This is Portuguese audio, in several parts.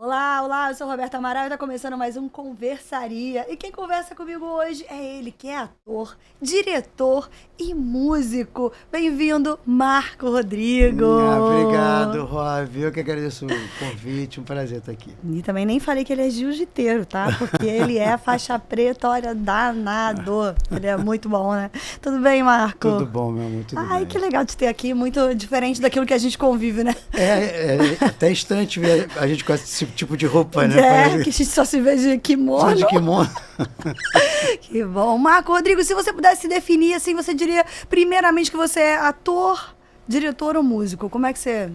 Olá, olá, eu sou Roberta Amaral e tá começando mais um Conversaria. E quem conversa comigo hoje é ele, que é ator, diretor e músico. Bem-vindo, Marco Rodrigo. Obrigado, Rob. Eu que agradeço o convite, um prazer estar aqui. E também nem falei que ele é jiu-jiteiro, tá? Porque ele é faixa preta, olha, danado. Ele é muito bom, né? Tudo bem, Marco? Tudo bom, meu amor, tudo bem. Ai, que legal te ter aqui, muito diferente daquilo que a gente convive, né? É até estranho te ver a gente com esse tipo de roupa, né? É, que a gente só se vê de kimono. Só de kimono. Que bom. Marco Rodrigo, se você pudesse se definir assim, você diria primeiramente que você é ator, diretor ou músico? Como é que você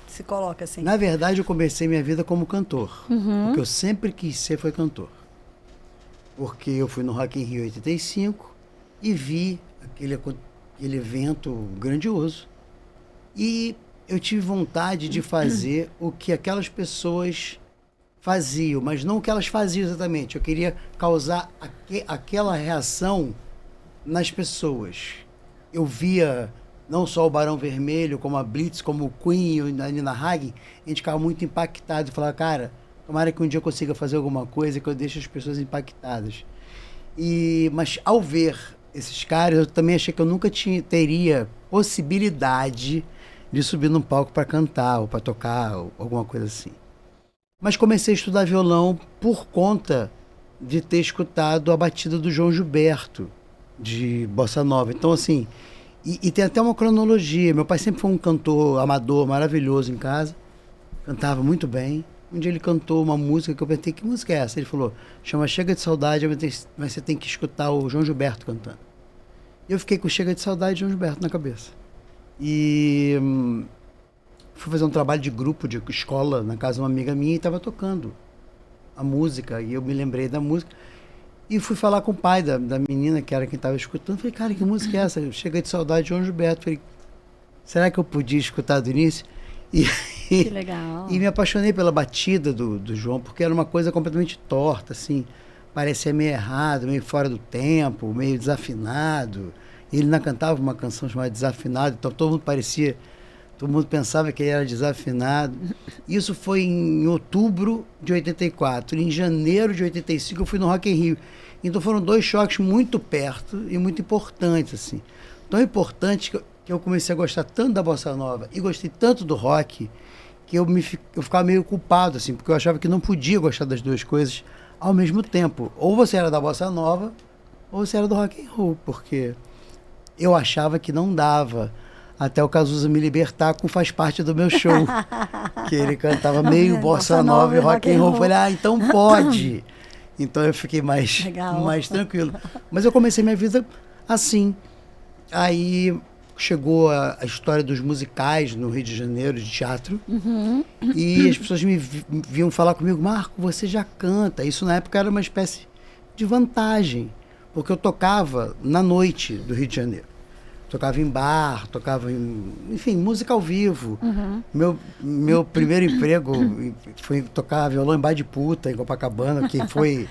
se coloca assim? Na verdade, eu comecei minha vida como cantor. O que eu sempre quis ser foi cantor. Porque eu fui no Rock in Rio 85 e vi aquele evento grandioso. E eu tive vontade de fazer o que aquelas pessoas faziam, mas não o que elas faziam exatamente. Eu queria causar aquela reação nas pessoas. Eu via não só o Barão Vermelho, como a Blitz, como o Queen e a Nina Hagen, a gente ficava muito impactado e falava, cara, tomara que um dia eu consiga fazer alguma coisa que eu deixe as pessoas impactadas. Mas ao ver esses caras, eu também achei que eu nunca teria possibilidade de subir num palco para cantar ou para tocar ou alguma coisa assim. Mas comecei a estudar violão por conta de ter escutado a batida do João Gilberto, de Bossa Nova. Então, assim, e tem até uma cronologia. Meu pai sempre foi um cantor amador maravilhoso em casa, cantava muito bem. Um dia ele cantou uma música que eu perguntei, que música é essa? Ele falou, chama Chega de Saudade, mas você tem que escutar o João Gilberto cantando. E eu fiquei com Chega de Saudade de João Gilberto na cabeça. E fui fazer um trabalho de grupo, de escola, na casa de uma amiga minha e estava tocando a música. E eu me lembrei da música. E fui falar com o pai da menina, que era quem estava escutando. Falei, cara, que música é essa? Chega de Saudade de João Gilberto. Falei, será que eu podia escutar do início? Que legal. E me apaixonei pela batida do João, porque era uma coisa completamente torta, assim. Parecia meio errado, meio fora do tempo, meio desafinado. Ele ainda cantava uma canção chamada Desafinado, então todo mundo pensava que ele era desafinado. Isso foi em outubro de 84. Em janeiro de 85 eu fui no Rock in Rio. Então foram dois choques muito perto e muito importantes, assim. Tão importantes que eu comecei a gostar tanto da Bossa Nova e gostei tanto do rock que eu ficava meio culpado, assim, porque eu achava que não podia gostar das duas coisas ao mesmo tempo. Ou você era da Bossa Nova ou você era do Rock and Roll, porque eu achava que não dava. Até o Cazuza me libertar com Faz Parte do Meu Show. Que ele cantava meio Bossa Nova e Rock and Roll. Eu falei, então pode. Então eu fiquei mais tranquilo. Mas eu comecei minha vida assim. Aí chegou a história dos musicais no Rio de Janeiro, de teatro. E as pessoas me vinham falar comigo, Marco, você já canta. Isso na época era uma espécie de vantagem. Porque eu tocava na noite do Rio de Janeiro. Tocava em bar, enfim, música ao vivo. Meu primeiro emprego foi tocar violão em bar de puta, em Copacabana, que foi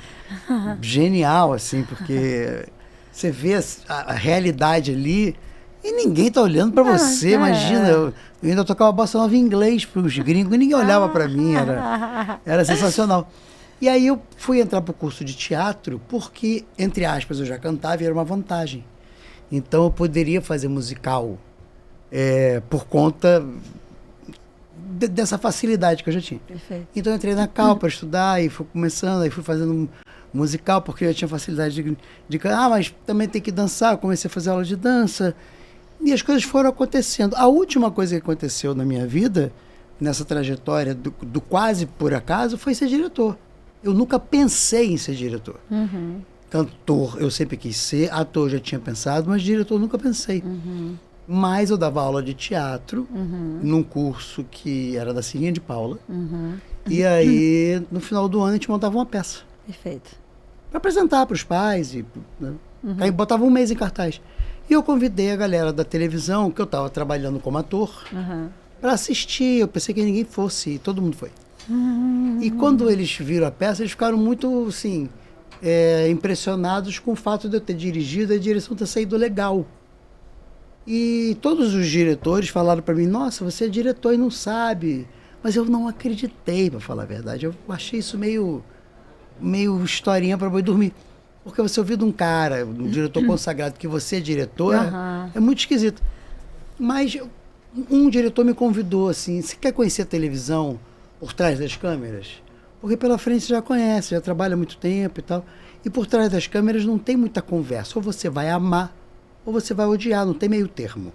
genial, assim, porque você vê a realidade ali e ninguém tá olhando para você. Imagina, eu ainda tocava bossa nova em inglês para os gringos e ninguém olhava para mim, era sensacional. E aí eu fui entrar para o curso de teatro porque, entre aspas, eu já cantava e era uma vantagem. Então eu poderia fazer musical por conta dessa facilidade que eu já tinha. Perfeito. Então eu entrei na Cal para estudar e fui começando, aí fui fazendo musical porque eu tinha facilidade de mas também tem que dançar. Eu comecei a fazer aula de dança e as coisas foram acontecendo. A última coisa que aconteceu na minha vida, nessa trajetória do quase por acaso, foi ser diretor. Eu nunca pensei em ser diretor. Cantor eu sempre quis ser, ator já tinha pensado, mas diretor nunca pensei. Mas eu dava aula de teatro num curso que era da Cirinha de Paula. E aí, no final do ano, a gente montava uma peça. Perfeito. Para apresentar para os pais. Aí botava um mês em cartaz. E eu convidei a galera da televisão, que eu estava trabalhando como ator, para assistir. Eu pensei que ninguém fosse, e todo mundo foi. E quando eles viram a peça, eles ficaram muito, assim, impressionados com o fato de eu ter dirigido e a direção ter saído legal. E todos os diretores falaram para mim, nossa, você é diretor e não sabe. Mas eu não acreditei, para falar a verdade. Eu achei isso meio historinha para boi dormir. Porque você ouvir de um cara, um diretor consagrado, que você é diretor, é muito esquisito. Mas um diretor me convidou, assim, você quer conhecer a televisão por trás das câmeras? Porque pela frente você já conhece, já trabalha há muito tempo e tal. E por trás das câmeras não tem muita conversa. Ou você vai amar, ou você vai odiar, não tem meio termo.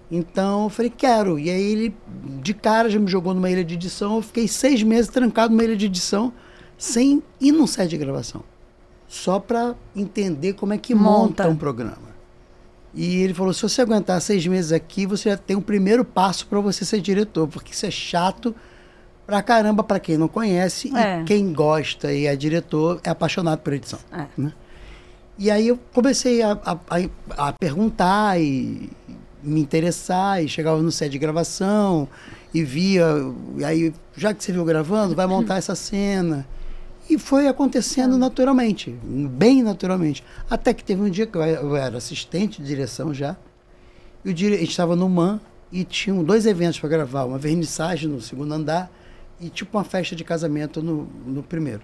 Então eu falei, quero. E aí ele, de cara, já me jogou numa ilha de edição. Eu fiquei 6 meses trancado numa ilha de edição, sem ir num set de gravação. Só para entender como é que monta um programa. E ele falou, se você aguentar 6 meses aqui, você já tem um primeiro passo para você ser diretor, porque isso é chato pra caramba para quem não conhece, e quem gosta e é diretor é apaixonado por edição. Né? E aí eu comecei a perguntar e me interessar, e chegava no set de gravação e via, e aí, já que você viu gravando, vai montar essa cena. E foi acontecendo naturalmente, bem naturalmente. Até que teve um dia que eu era assistente de direção já, e a gente estava no MAN e tinham 2 eventos para gravar, uma vernissagem no segundo andar e tipo uma festa de casamento no primeiro.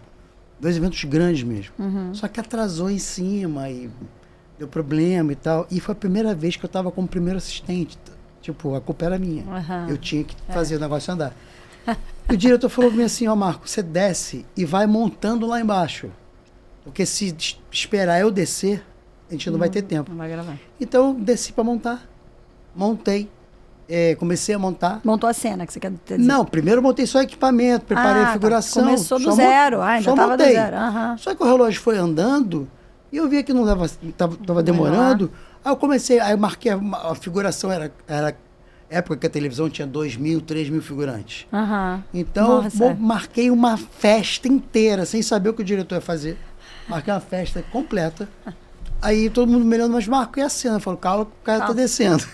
2 eventos grandes mesmo. Só que atrasou em cima e deu problema e tal. E foi a primeira vez que eu estava como primeiro assistente. Tipo, a culpa era minha. Eu tinha que fazer o negócio andar. E o diretor falou para mim assim, ó, Marco, você desce e vai montando lá embaixo. Porque se esperar eu descer, a gente não vai ter tempo. Não vai gravar. Então eu desci para montar. Montei. Comecei a montar. Montou a cena que você quer dizer? Não, primeiro eu montei só equipamento, preparei a figuração. Começou do zero, ainda estava do zero. Só que o relógio foi andando e eu via que não estava demorando. Aí eu comecei, aí eu marquei a figuração, era época que a televisão tinha 2.000, 3.000 figurantes. Então eu marquei uma festa inteira, sem saber o que o diretor ia fazer. Marquei uma festa completa. Aí todo mundo me olhando, mas Marco, e a cena? Eu falo, calma, o cara tá descendo.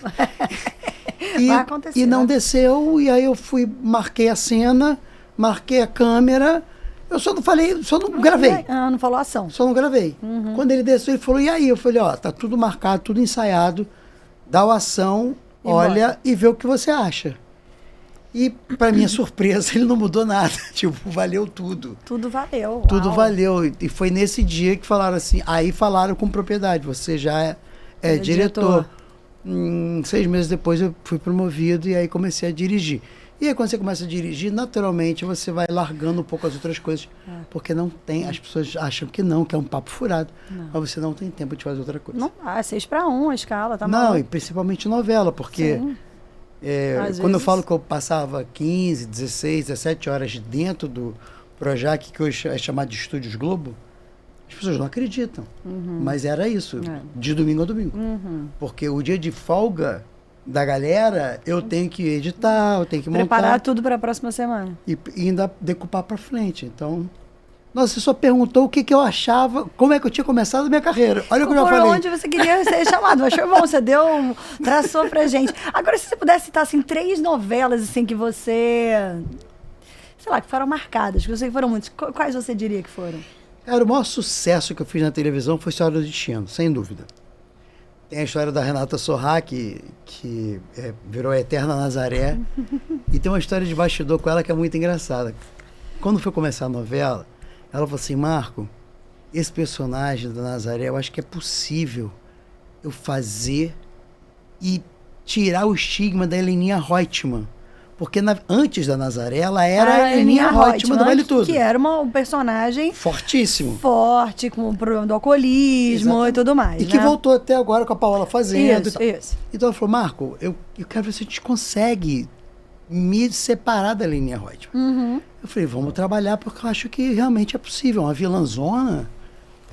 Vai acontecer, e não desceu, e aí eu marquei a cena, marquei a câmera, eu só não gravei. Não falou ação. Só não gravei. Quando ele desceu, ele falou, e aí? Eu falei, ó, tá tudo marcado, tudo ensaiado, dá o ação, olha e vê o que você acha. E, para minha surpresa, ele não mudou nada. Tipo, valeu tudo. Tudo valeu. Tudo valeu. E foi nesse dia que falaram assim, aí falaram com propriedade, você já é diretor. 6 meses depois eu fui promovido e aí comecei a dirigir. E aí quando você começa a dirigir, naturalmente você vai largando um pouco as outras coisas. Porque não tem, as pessoas acham que é um papo furado. Mas você não tem tempo de fazer outra coisa. Não, 6:1 a escala, tá Não, e principalmente novela, porque quando eu falo que eu passava 15, 16, 17 horas dentro do Projac, que hoje é chamado de Estúdios Globo, as pessoas não acreditam. Mas era isso, de domingo a domingo. Porque o dia de folga da galera, eu tenho que editar, eu tenho que preparar tudo para a próxima semana. E ainda decupar para frente. Então, nossa, você só perguntou o que eu achava, como é que eu tinha começado a minha carreira. Olha o que eu já falei. Por onde você queria ser chamado. Achou bom, você traçou pra gente. Agora, se você pudesse citar, assim, 3 novelas, assim, que você... Sei lá, que foram marcadas, que eu sei que foram muitas. Quais você diria que foram? Cara, o maior sucesso que eu fiz na televisão foi História do Destino, sem dúvida. Tem a história da Renata Sorrah, que virou a Eterna Nazaré. E tem uma história de bastidor com ela que é muito engraçada. Quando foi começar a novela, ela falou assim, Marco, esse personagem da Nazaré, eu acho que é possível eu fazer e tirar o estigma da Heleninha Reutemann. Porque antes da Nazaré, ela era a Heleninha Reutemann do Vale Tudo. Que era um personagem... fortíssimo. Forte, com o problema do alcoolismo e tudo mais. E que voltou até agora com a Paola fazendo. Isso. Então ela falou, Marco, eu quero ver se a gente consegue me separar da Heleninha Reutemann. Eu falei, vamos trabalhar porque eu acho que realmente é possível. Uma vilãzona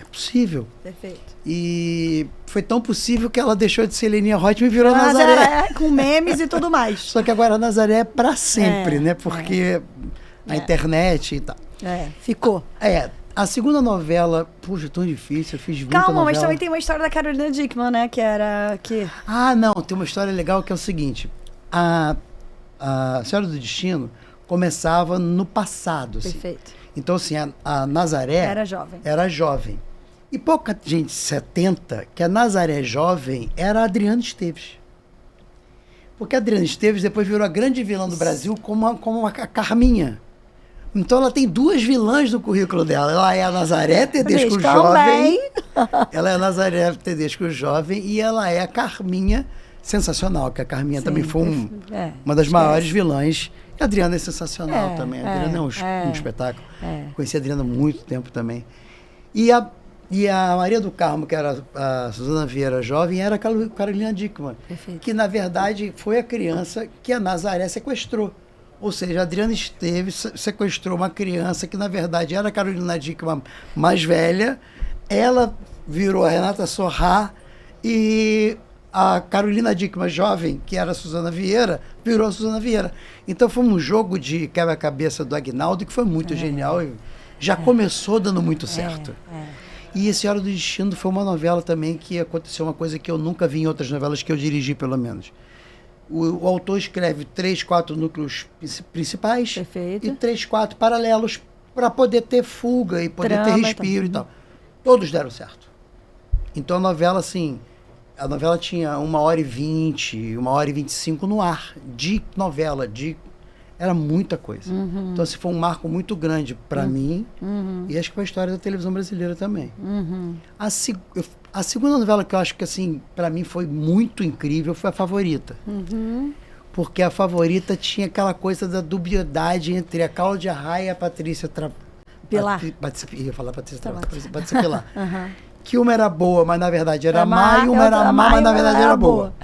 é possível. Perfeito. E foi tão possível que ela deixou de ser Heleninha Reutemann e virou Nazaré. Com memes e tudo mais. Só que agora a Nazaré é pra sempre, né? Porque a internet e tal. Ficou. A segunda novela, puxa, tão difícil, eu fiz muita novela. Mas também tem uma história da Carolina Dickmann, né? Que era... não, tem uma história legal que é o seguinte. A Senhora do Destino começava no passado. Assim. Perfeito. Então, assim, a Nazaré... Era jovem. E pouca gente, 70, que a Nazaré jovem era a Adriana Esteves. Porque a Adriana Esteves depois virou a grande vilã do Brasil como a Carminha. Então ela tem 2 vilãs no currículo dela. Ela é a Nazaré Tedesco jovem. Ela é a Nazaré Tedesco jovem e ela é a Carminha sensacional, que a Carminha também foi uma das maiores vilãs. E a Adriana é sensacional também. A Adriana é um espetáculo. Conheci a Adriana há muito tempo também. E a Maria do Carmo, que era a Suzana Vieira jovem, era a Carolina Dickmann, que na verdade foi a criança que a Nazaré sequestrou. Ou seja, a Adriana Esteves sequestrou uma criança que na verdade era a Carolina Dickmann mais velha, ela virou a Renata Sorrah e a Carolina Dickmann jovem, que era a Suzana Vieira, virou a Suzana Vieira. Então foi um jogo de quebra-cabeça do Aguinaldo que foi muito genial e já começou dando muito certo. E esse Hora do Destino foi uma novela também que aconteceu uma coisa que eu nunca vi em outras novelas que eu dirigi, pelo menos. O autor escreve 3, 4 núcleos principais. Perfeito. E 3, 4 paralelos para poder ter fuga e poder ter respiro e tal. Todos deram certo. Então a novela, assim, tinha 1h20, 1h25 no ar, de novela, era muita coisa. Então, assim, foi um marco muito grande para mim e acho que para a história da televisão brasileira também. A segunda novela que eu acho que, assim, para mim foi muito incrível foi A Favorita. Porque A Favorita tinha aquela coisa da dubiedade entre a Cláudia Raia e a Patrícia Pilar. Ia falar Patrícia Pilar. Que uma era boa, mas na verdade era má, e uma era má, mas na verdade era boa.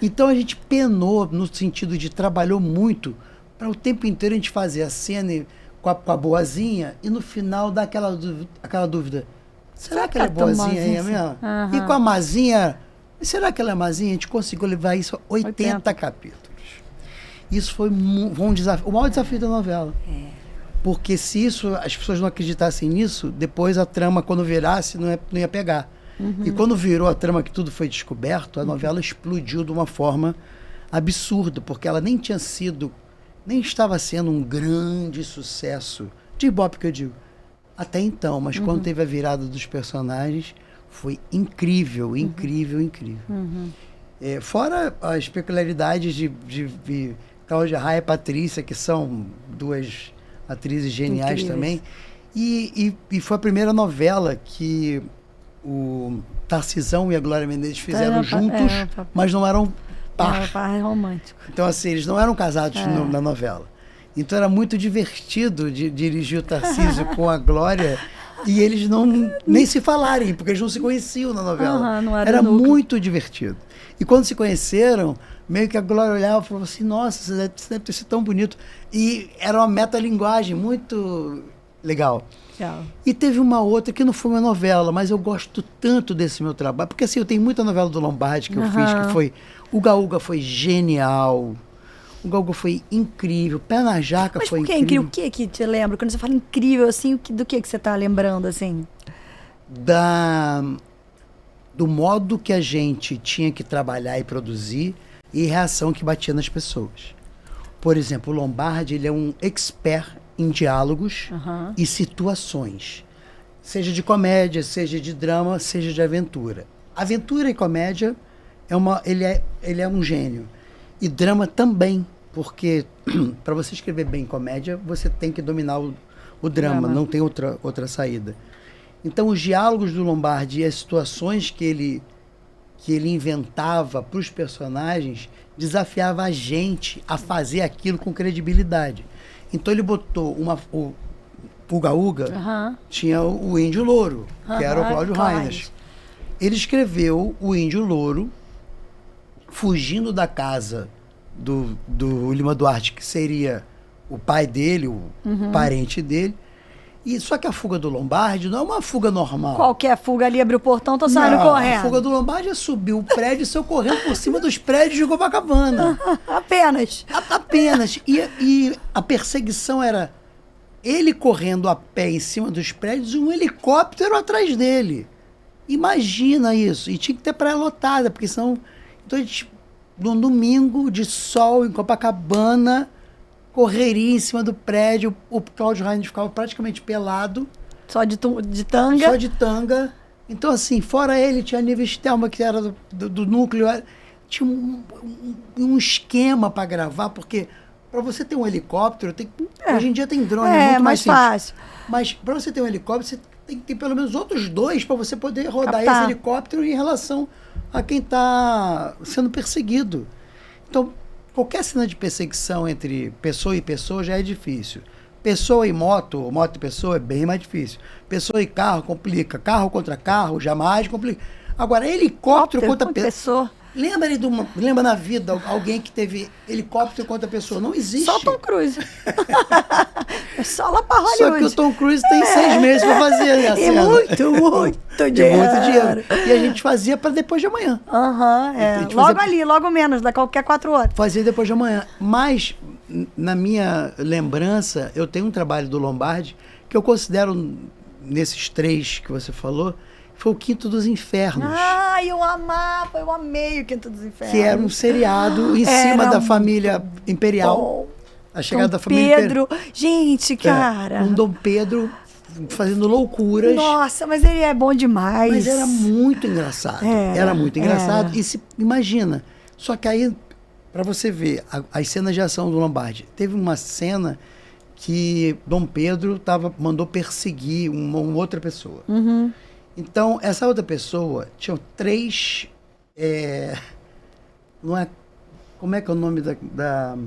Então a gente penou no sentido de trabalhou muito para o tempo inteiro a gente fazer a cena com a boazinha e no final dar aquela dúvida. Será que ela é boazinha aí mesmo? E com a mazinha, será que ela é mazinha? A gente conseguiu levar isso a 80 capítulos. Isso foi um desafio, o maior desafio da novela. Porque se as pessoas não acreditassem nisso, depois a trama, quando virasse, não ia pegar. E quando virou a trama que tudo foi descoberto, a novela explodiu de uma forma absurda, porque ela nem estava sendo um grande sucesso de Ibope, que eu digo, até então, mas quando teve a virada dos personagens, foi incrível. Fora as peculiaridades de Cláudia Raia e Patrícia, que são 2 atrizes geniais também, e foi a primeira novela que o Tarcisão e a Glória Menezes fizeram juntos, mas não eram par romântico. Então, assim, eles não eram casados na novela. Então era muito divertido de dirigir o Tarcísio com a Glória e eles nem se falarem, porque eles não se conheciam na novela. Era muito divertido. E quando se conheceram, meio que a Glória olhava e falou assim, nossa, você deve ter sido tão bonito. E era uma metalinguagem muito legal. E teve uma outra que não foi uma novela, mas eu gosto tanto desse meu trabalho, porque assim, eu tenho muita novela do Lombardi que eu fiz, que foi o Gaúga foi genial, o Gaúga foi incrível, Pé na Jaca foi incrível. O que te lembra? Quando você fala incrível, assim, do que você está lembrando, assim? Do modo que a gente tinha que trabalhar e produzir e reação que batia nas pessoas. Por exemplo, o Lombardi, ele é um expert em diálogos e situações. Seja de comédia, seja de drama, seja de aventura. Aventura e comédia, ele é um gênio. E drama também, porque para você escrever bem comédia, você tem que dominar o drama, não tem outra saída. Então, os diálogos do Lombardi e as situações que ele inventava para os personagens desafiava a gente a fazer aquilo com credibilidade. Então, ele botou o Gaúga, tinha o Índio Louro, que era o Cláudio Rainas. Ele escreveu o Índio Louro fugindo da casa do Lima Duarte, que seria o pai dele, o parente dele. E só que a fuga do Lombardi não é uma fuga normal. Qualquer fuga ali, abriu o portão, tô saindo correndo. A fuga do Lombardi é subir o prédio e saiu correndo por cima dos prédios de Copacabana. Apenas. Apenas. E a perseguição era ele correndo a pé em cima dos prédios e um helicóptero atrás dele. Imagina isso. E tinha que ter praia lotada, porque senão... Então a gente, num domingo de sol em Copacabana, correria em cima do prédio, o Cláudio Rainas ficava praticamente pelado. Só de tanga? Só de tanga. Então, assim, fora ele, tinha a Nive Stelma, que era do núcleo. tinha um esquema para gravar, porque para você ter um helicóptero, hoje em dia tem drone, muito mais simples. fácil. Mas para você ter um helicóptero, você tem que ter pelo menos outros 2 para você poder rodar Captar. esse helicóptero em relação a quem está sendo perseguido. Então, qualquer cena de perseguição entre pessoa e pessoa já é difícil. Pessoa e moto, moto e pessoa é bem mais difícil. Pessoa e carro complica. Carro contra carro jamais complica. Agora, helicóptero contra pessoa. Lembra na vida alguém que teve helicóptero contra pessoa? Não existe. Só Tom Cruise. É só lá pra Hollywood. Só que o Tom Cruise tem 6 meses pra fazer a cena. E muito dinheiro. Muito dinheiro. E a gente fazia para depois de amanhã. Logo ali, logo menos, da qualquer 4 horas. Fazia depois de amanhã. Mas, na minha lembrança, eu tenho um trabalho do Lombardi que eu considero, nesses 3 que você falou, foi o Quinto dos Infernos. Eu amava, eu amei o Quinto dos Infernos. Que era um seriado em cima da família imperial. Bom. A chegada Dom da família Pedro. Gente, cara. Um Dom Pedro fazendo loucuras. Nossa, mas ele é bom demais. Mas era muito engraçado. Era muito engraçado. E imagina. Só que aí, para você ver, as cenas de ação do Lombardi. Teve uma cena que Dom Pedro mandou perseguir uma outra pessoa. Uhum. Então, essa outra pessoa tinha 3... não é, como é que é o nome da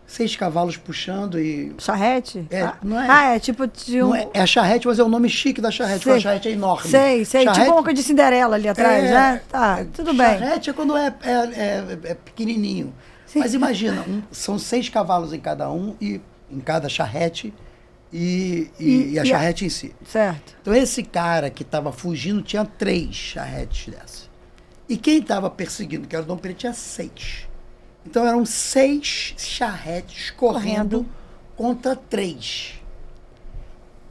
6 cavalos puxando e... Charrete? Não é? É tipo de um... É a charrete, mas é o nome chique da charrete, porque a charrete é enorme. Sei. Charrete, tipo uma coisa de Cinderela ali atrás, né? Tá, tudo bem. Charrete é quando é pequenininho. Sim. Mas imagina, são 6 cavalos em cada em cada charrete e a charrete em si. Certo. Então esse cara que estava fugindo tinha 3 charretes dessas. E quem estava perseguindo, que era o Dom Pedro, tinha 6. Então eram 6 charretes correndo contra 3.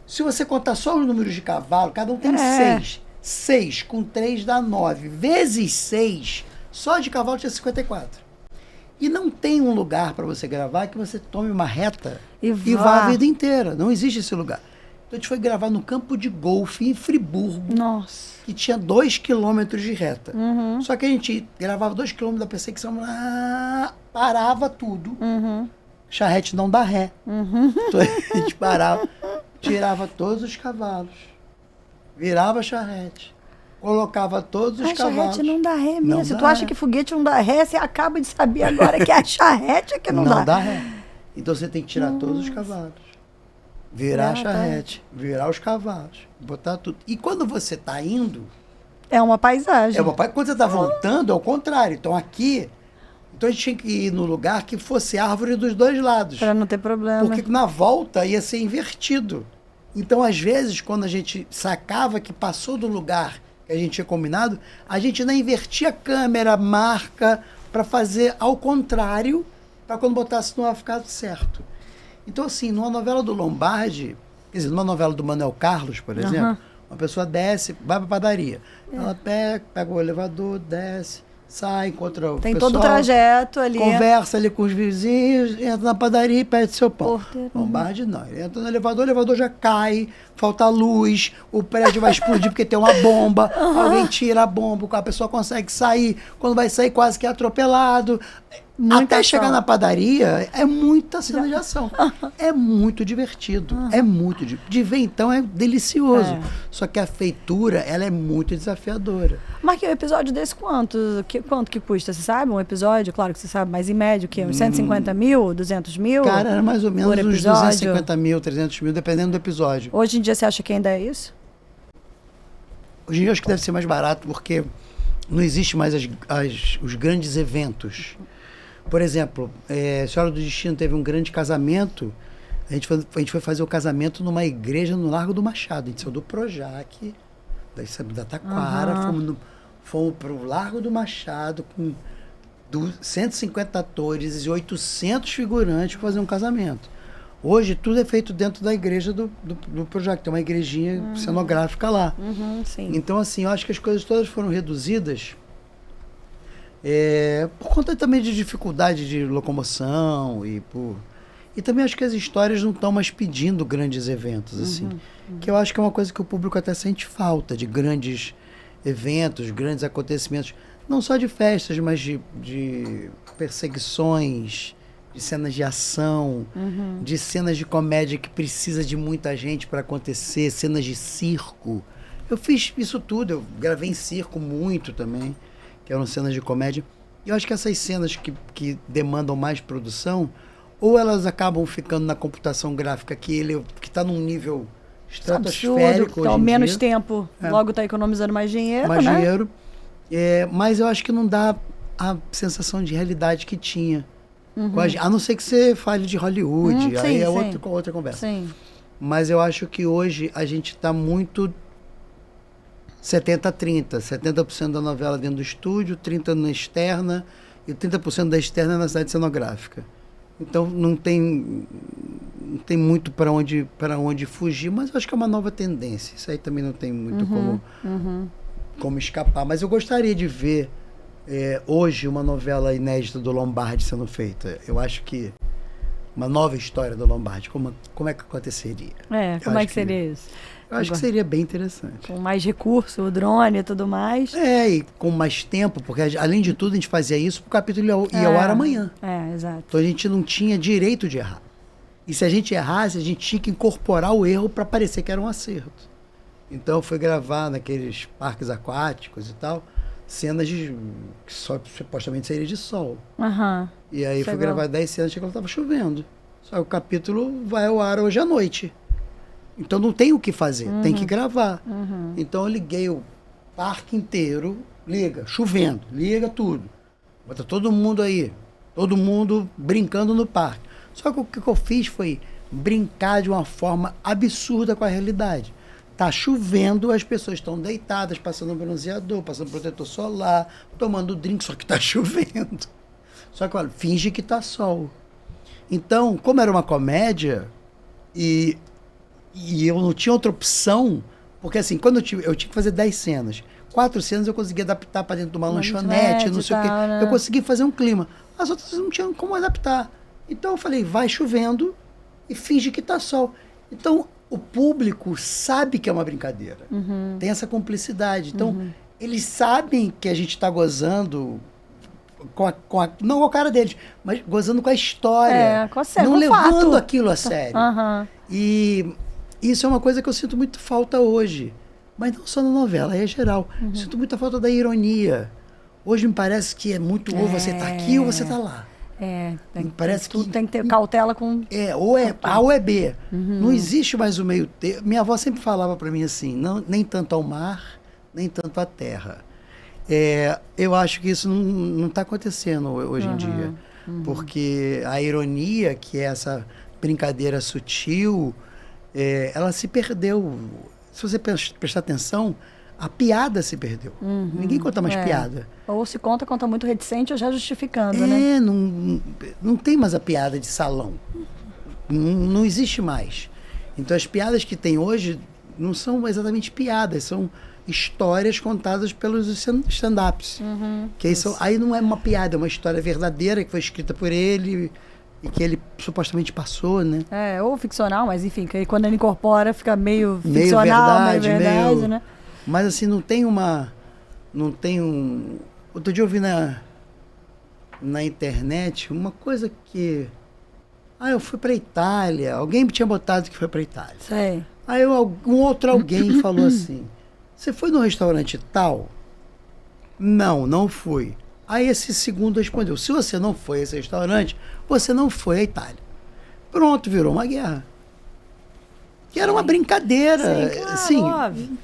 Se você contar só os números de cavalo, cada um tem 6. 6 com 3 dá 9. Vezes 6, só de cavalo tinha 54. E não tem um lugar para você gravar que você tome uma reta e vá a vida inteira. Não existe esse lugar. Então a gente foi gravar no campo de golfe em Friburgo. Nossa. Que tinha 2 quilômetros de reta. Uhum. Só que a gente gravava 2 quilômetros da perseguição, parava tudo. Uhum. Charrete não dá ré. Uhum. Então a gente parava, tirava todos os cavalos, virava a charrete, colocava todos os cavalos. A charrete não dá ré mesmo. Se tu acha que foguete não dá ré, você acaba de saber agora que a charrete é que não dá. Não dá ré. Então você tem que tirar todos os cavalos. Virar a charrete, virar os cavalos, botar tudo. E quando você está indo... É uma paisagem. Quando você está voltando, é o contrário. Então aqui... Então a gente tinha que ir no lugar que fosse árvore dos 2 lados. Para não ter problema. Porque na volta ia ser invertido. Então, às vezes, quando a gente sacava que passou do lugar que a gente tinha combinado, a gente ainda invertia a câmera, marca, para fazer ao contrário, para quando botasse no ar ficar certo. Então, assim, numa novela do Lombardi, quer dizer, numa novela do Manuel Carlos, por exemplo, uma pessoa desce, vai para a padaria. Ela pega o elevador, desce, sai, encontra o Tem pessoal, todo o trajeto ali. Conversa ali com os vizinhos, entra na padaria e pede seu pão. Lombardi não. Ele entra no elevador, o elevador já cai, falta luz, o prédio vai explodir porque tem uma bomba, alguém tira a bomba, a pessoa consegue sair, quando vai sair quase que é atropelado. Até chegar na padaria, é muita cena de ação. É muito divertido. É muito de ver, então, é delicioso. Só que a feitura, ela é muito desafiadora. Mas que um episódio desse, quanto que custa? Você sabe? Um episódio, claro que você sabe, mas em média, o quê? Uns 150 mil, 200 mil? Cara, era mais ou menos uns 250 mil, 300 mil, dependendo do episódio. Hoje em dia, você acha que ainda é isso? Hoje em dia, eu acho que deve ser mais barato, porque não existe mais os grandes eventos. Por exemplo, Senhora do Destino teve um grande casamento. A gente foi fazer o casamento numa igreja no Largo do Machado. A gente saiu do Projac, da Taquara, fomos para o Largo do Machado com 150 atores e 800 figurantes para fazer um casamento. Hoje tudo é feito dentro da igreja do Projac. Tem uma igrejinha cenográfica lá. Sim. Então, assim, eu acho que as coisas todas foram reduzidas por conta também de dificuldade de locomoção e também acho que as histórias não estão mais pedindo grandes eventos, assim. Que eu acho que é uma coisa que o público até sente falta, de grandes eventos, grandes acontecimentos. não só de festas, mas de perseguições, de cenas de ação, de cenas de comédia que precisa de muita gente para acontecer, cenas de circo. Eu fiz isso tudo, eu gravei em circo muito também, que eram cenas de comédia. E eu acho que essas cenas que demandam mais produção, ou elas acabam ficando na computação gráfica, que está num nível estratosférico hoje ao em menos dia. tempo, logo está economizando mais dinheiro, Mais né? dinheiro. Mas eu acho que não dá a sensação de realidade que tinha. A não ser que você fale de Hollywood, aí é outra conversa. Sim. Mas eu acho que hoje a gente está muito 70-30. 70% da novela dentro do estúdio, 30% na externa, e 30% da externa é na cidade cenográfica. Então não tem muito para onde fugir, mas eu acho que é uma nova tendência. Isso aí também não tem muito como escapar. Mas eu gostaria de ver hoje uma novela inédita do Lombardi sendo feita. Eu acho que uma nova história do Lombardi, como é que aconteceria? Como é que seria isso? Eu acho que seria bem interessante. Com mais recurso, o drone e tudo mais. E com mais tempo, porque além de tudo a gente fazia isso, o capítulo ia ao ar amanhã. Exato. Então a gente não tinha direito de errar. E se a gente errasse, a gente tinha que incorporar o erro para parecer que era um acerto. Então eu fui gravar naqueles parques aquáticos e tal, cenas que só supostamente seria de sol. E aí fui gravar 10 cenas que ela estava chovendo. Só que o capítulo vai ao ar hoje à noite. Então não tem o que fazer, tem que gravar. Então eu liguei o parque inteiro, chovendo, liga tudo. Bota todo mundo aí, todo mundo brincando no parque. Só que o que eu fiz foi brincar de uma forma absurda com a realidade. Tá chovendo, as pessoas estão deitadas, passando bronzeador, passando protetor solar, tomando drink, só que tá chovendo. Só que, olha, finge que tá sol. Então, como era uma comédia, e eu não tinha outra opção, porque assim, quando eu tinha que fazer 10 cenas, 4 cenas eu consegui adaptar para dentro de uma lanchonete, não sei o quê. Né? Eu consegui fazer um clima. As outras não tinham como adaptar. Então eu falei, vai chovendo e finge que tá sol. Então, o público sabe que é uma brincadeira. Tem essa cumplicidade. Então, eles sabem que a gente está gozando não com a cara deles, mas gozando com a história. Não levando aquilo a sério. E isso é uma coisa que eu sinto muito falta hoje. Mas não só na novela, é geral. Sinto muita falta da ironia. Hoje me parece que é muito ou você está aqui ou você está lá. Parece que tem que ter cautela com... ou é A ou é B. Não existe mais o meio termo. Minha avó sempre falava para mim assim, nem tanto ao mar, nem tanto à terra. Eu acho que isso não está acontecendo hoje em dia. Porque a ironia, que é essa brincadeira sutil, ela se perdeu. Se você prestar atenção, a piada se perdeu. Ninguém conta mais piada. Ou se conta muito reticente ou já justificando, né? Não tem mais a piada de salão. Não existe mais. Então as piadas que tem hoje não são exatamente piadas, são histórias contadas pelos stand-ups. Que aí não é uma piada, é uma história verdadeira que foi escrita por ele e que ele supostamente passou, né? Ou ficcional, mas enfim, que quando ele incorpora fica meio ficcional, meio verdade, né? Mas assim, não tem um... Outro dia eu vi na internet uma coisa que... eu fui pra Itália. Alguém tinha botado que foi pra Itália. Sei. Aí um outro alguém falou assim, você foi no restaurante tal? Não fui. Aí esse segundo respondeu, se você não foi a esse restaurante, você não foi à Itália. Pronto, virou uma guerra. Que era uma brincadeira. Sim, claro, assim, óbvio.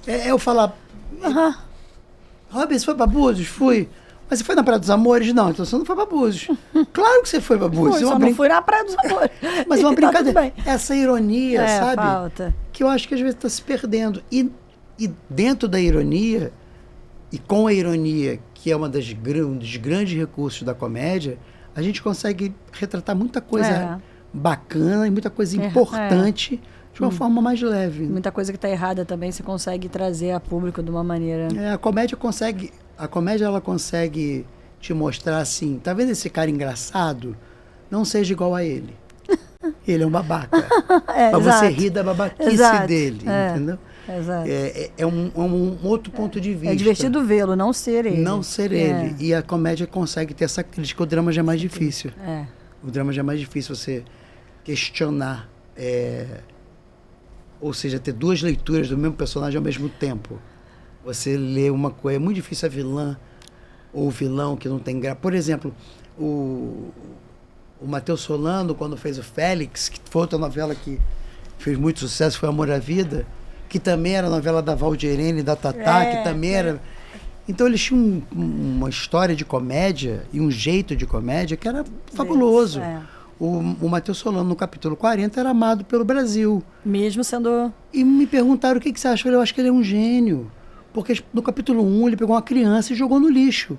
Eu falar, Robin, você foi pra Búzios? Fui. Mas você foi na Praia dos Amores? Não, então você não foi pra Búzios. Claro que você foi pra Búzios. Não fui na Praia dos Amores. Mas uma brincadeira. Essa ironia, sabe? Falta. Que eu acho que às vezes está se perdendo. E dentro da ironia, e com a ironia, que é um dos grandes recursos da comédia, a gente consegue retratar muita coisa bacana e muita coisa importante de uma forma mais leve. Muita coisa que está errada também você consegue trazer a público de uma maneira... A comédia ela consegue te mostrar assim, tá vendo esse cara engraçado? Não seja igual a ele. Ele é um babaca. Pra você rir da babaquice dele, entendeu? Exato. É um outro ponto de vista. É divertido vê-lo, não ser ele. Não ser ele. E a comédia consegue ter essa crítica. O drama já é mais difícil. O drama já é mais difícil você questionar. Ou seja, ter duas leituras do mesmo personagem ao mesmo tempo. Você lê uma coisa... É muito difícil a vilã ou o vilão que não tem graça. Por exemplo, o Matheus Solano, quando fez o Félix, que foi outra novela que fez muito sucesso, foi Amor à Vida, que também era novela da Valdirene e da Tatá, que também era... Então eles tinham uma história de comédia e um jeito de comédia que era fabuloso. O Matheus Solano, no capítulo 40, era amado pelo Brasil. Mesmo sendo... E me perguntaram o que você acha. Eu acho que ele é um gênio. Porque no capítulo 1 ele pegou uma criança e jogou no lixo.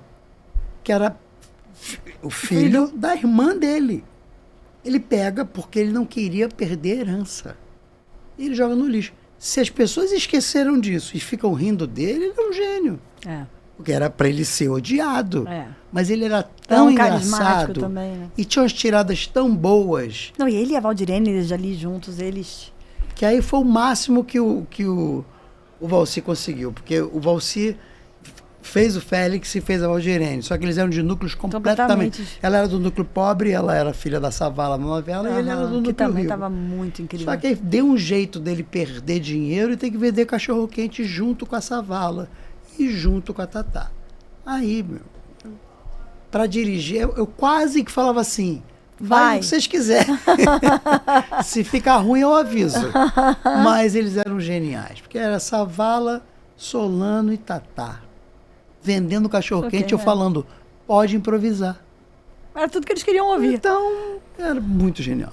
Que era o filho da irmã dele. Ele pega porque ele não queria perder a herança. E ele joga no lixo. Se as pessoas esqueceram disso e ficam rindo dele, ele é um gênio. Porque era para ele ser odiado. Mas ele era tão engraçado. Também, né? E tinha umas tiradas tão boas. Não, e ele e a Valdirene, eles ali juntos, eles... Que aí foi o máximo que o Valci conseguiu. Porque o Valci fez o Félix e fez a Valdirene. Só que eles eram de núcleos completamente... Ela era do núcleo pobre, ela era filha da Savala na novela, e ele era do núcleo que também rico. estava muito incrível. Só que aí deu um jeito dele perder dinheiro e ter que vender cachorro-quente junto com a Savala e junto com a Tatá. Aí, para dirigir, eu quase que falava assim, vai o que vocês quiserem. Se ficar ruim, eu aviso. Mas eles eram geniais, porque era Savala, Solano e Tatá. Vendendo cachorro-quente, eu falando, pode improvisar. Era tudo que eles queriam ouvir. Então, era muito genial.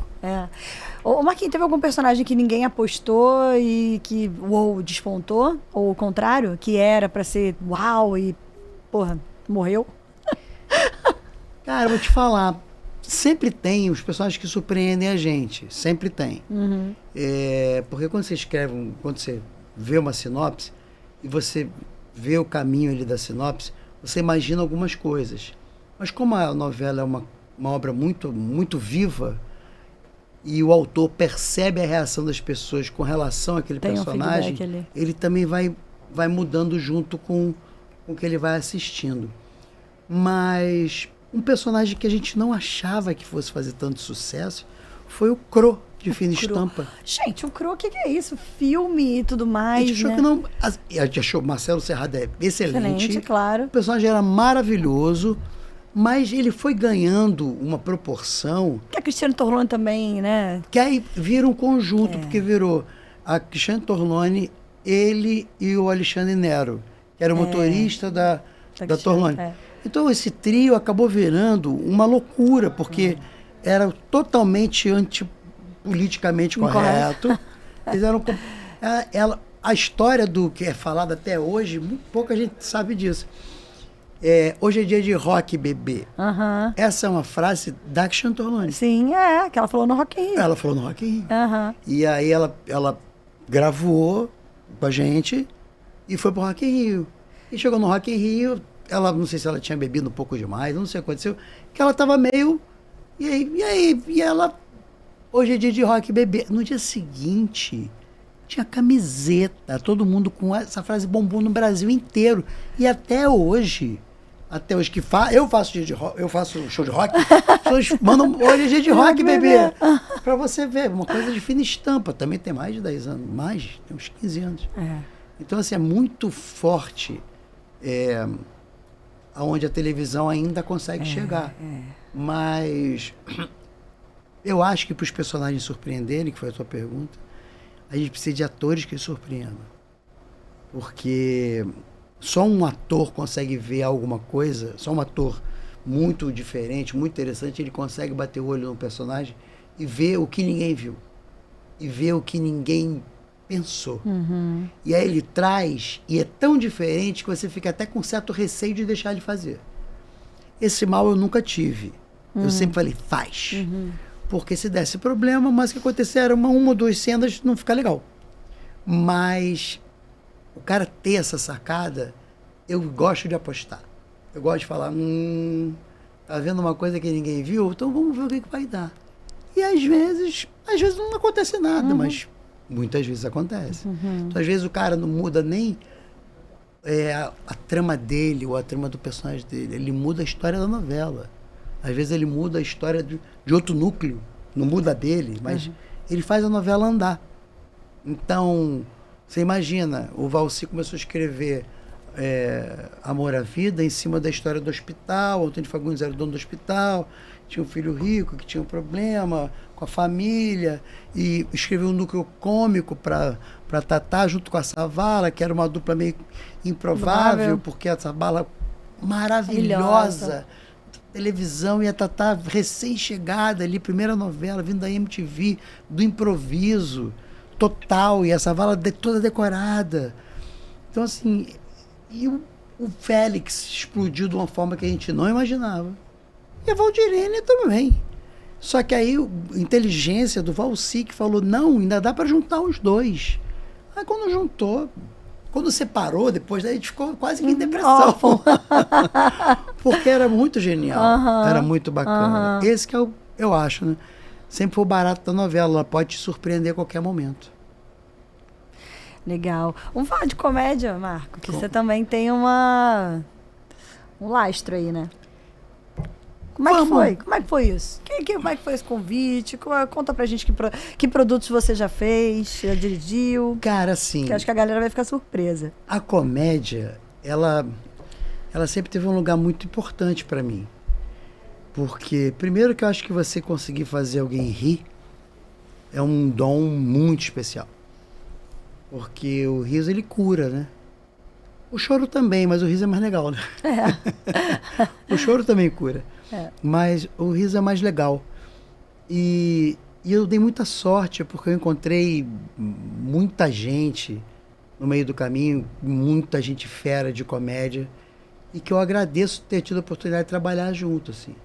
Ô Marquinhos, teve algum personagem que ninguém apostou e que, uou, despontou? Ou o contrário, que era pra ser uau e, porra, morreu? Cara, eu vou te falar, sempre tem os personagens que surpreendem a gente. Sempre tem. Porque quando você escreve, quando você vê uma sinopse e você vê o caminho ali da sinopse, você imagina algumas coisas. Mas como a novela é uma obra muito, muito viva e o autor percebe a reação das pessoas com relação àquele personagem, ele também vai mudando junto com o que ele vai assistindo. Mas um personagem que a gente não achava que fosse fazer tanto sucesso foi o Cro, de Fina Estampa. Gente, o Cro, o que é isso? Filme e tudo mais, a gente achou né? que não... A gente achou Marcelo Serrada excelente. Claro. O personagem era maravilhoso, mas ele foi ganhando uma proporção... Que a Cristiane Torlone também, né? Que aí vira um conjunto, porque virou a Cristiane Torlone, ele e o Alexandre Nero, que era o motorista da Torlone. Então esse trio acabou virando uma loucura, porque era totalmente antipoliticamente correto. Eles eram, a história do que é falado até hoje, muito pouca gente sabe disso. Hoje é dia de rock, bebê. Essa é uma frase da Cristiane Torlone. Sim, que ela falou no Rock in Rio. Ela falou no Rock in Rio. E aí ela gravou com a gente e foi pro Rock in Rio. E chegou no Rock in Rio, ela, não sei se ela tinha bebido um pouco demais, não sei o que aconteceu, que ela tava meio... E ela... Hoje é dia de rock, bebê. No dia seguinte, tinha camiseta, todo mundo com essa frase bombou no Brasil inteiro. E até hoje que eu faço dia de rock, eu faço show de rock, as pessoas mandam, hoje é dia de rock, bebê. Pra você ver, uma coisa de Fina Estampa. Também tem mais de 10 anos, tem uns 15 anos. Então, assim, é muito forte aonde a televisão ainda consegue chegar. Mas eu acho que para os personagens surpreenderem, que foi a tua pergunta, a gente precisa de atores que surpreendam. Porque só um ator consegue ver alguma coisa, só um ator muito diferente, muito interessante, ele consegue bater o olho no personagem e ver o que ninguém viu. E ver o que ninguém pensou. E aí ele traz, e é tão diferente que você fica até com certo receio de deixar ele fazer. Esse mal eu nunca tive. Eu sempre falei, faz. Porque se desse problema, mas o que acontecer era uma ou duas cenas, não fica legal. Mas o cara ter essa sacada, eu gosto de apostar. Eu gosto de falar, tá vendo uma coisa que ninguém viu? Então vamos ver o que vai dar. E às vezes não acontece nada, mas Muitas vezes acontece. Então, às vezes, o cara não muda nem a trama dele ou a trama do personagem dele. Ele muda a história da novela. Às vezes, ele muda a história de outro núcleo. Não muda a dele, mas ele faz a novela andar. Então, você imagina, o Valci começou a escrever Amor à Vida em cima da história do hospital. O Antônio Fagundes era o dono do hospital, tinha um filho rico que tinha um problema com a família, e escreveu um núcleo cômico para Tatá junto com a Savala, que era uma dupla meio improvável, porque a Savala maravilhosa, televisão, e a Tatá recém-chegada ali, primeira novela, vindo da MTV, do improviso total, e a Savala toda decorada. Então, assim, e o Félix explodiu de uma forma que a gente não imaginava. E a Valdirene também. Só que aí a inteligência do Valci que falou, não, ainda dá para juntar os dois. Aí quando juntou, quando separou, depois daí a gente ficou quase que em depressão. Porque era muito genial, era muito bacana. Esse que eu acho, né? Sempre foi o barato da novela, ela pode te surpreender a qualquer momento. Legal. Vamos falar de comédia, Marco, que você também tem um lastro aí, né? Como é que foi? Como é que foi isso? Como é que foi esse convite? Conta pra gente que produtos você já fez, já dirigiu. Cara, assim... Que acho que a galera vai ficar surpresa. A comédia, ela sempre teve um lugar muito importante pra mim. Porque, primeiro que eu acho que você conseguir fazer alguém rir é um dom muito especial. Porque o riso, ele cura, né? O choro também, mas o riso é mais legal, né? O choro também cura. Mas o riso é mais legal. E eu dei muita sorte, porque eu encontrei muita gente no meio do caminho, muita gente fera de comédia, e que eu agradeço ter tido a oportunidade de trabalhar junto, assim.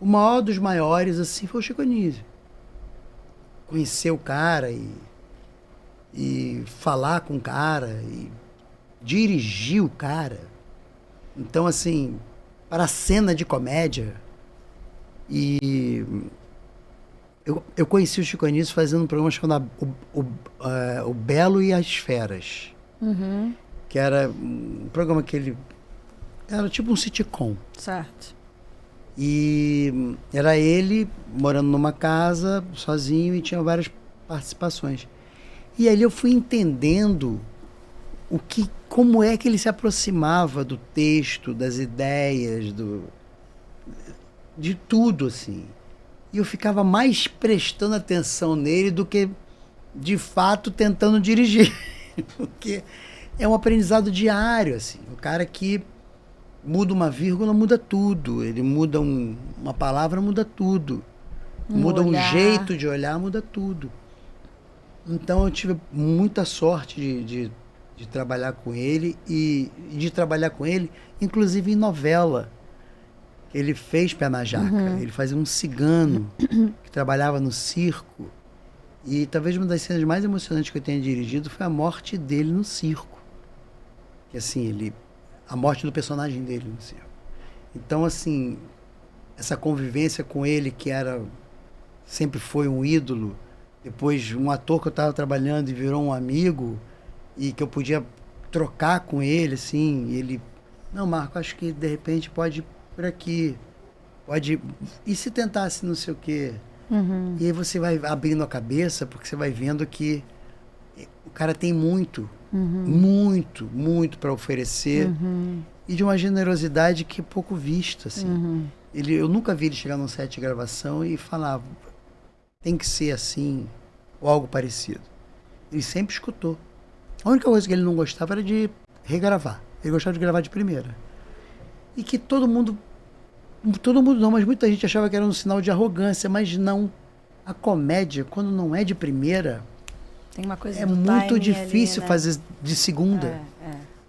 O maior dos maiores, assim, foi o Chico Anísio. Conhecer o cara e falar com o cara, e dirigir o cara. Então, assim, para a cena de comédia. E eu conheci o Chico Anísio fazendo um programa chamado O Belo e as Feras. Que era um programa que ele... Era tipo um sitcom. Certo. E era ele morando numa casa, sozinho, e tinha várias participações. E ali eu fui entendendo como é que ele se aproximava do texto, das ideias, de tudo, assim. E eu ficava mais prestando atenção nele do que, de fato, tentando dirigir. Porque é um aprendizado diário, assim. O cara que muda uma vírgula, muda tudo. Ele muda uma palavra, muda tudo. Muda um jeito de olhar, muda tudo. Então eu tive muita sorte de trabalhar com ele e de trabalhar com ele, inclusive em novela. Ele fez Pé na Jaca. Ele fazia um cigano que trabalhava no circo. E talvez uma das cenas mais emocionantes que eu tenha dirigido foi a morte dele no circo. Que assim, a morte do personagem dele no circo. Então, assim, essa convivência com ele, que sempre foi um ídolo, depois um ator que eu estava trabalhando e virou um amigo, e que eu podia trocar com ele, assim, e ele... Não, Marco, acho que de repente pode ir por aqui. Pode... E se tentasse não sei o quê? E aí você vai abrindo a cabeça, porque você vai vendo que o cara tem muito para oferecer, e de uma generosidade que é pouco vista, assim. Eu nunca vi ele chegar num set de gravação e falar, tem que ser assim, ou algo parecido. Ele sempre escutou. A única coisa que ele não gostava era de regravar. Ele gostava de gravar de primeira. E que todo mundo não, mas muita gente achava que era um sinal de arrogância, mas não. A comédia, quando não é de primeira, tem uma coisa é muito difícil ali, né? fazer de segunda.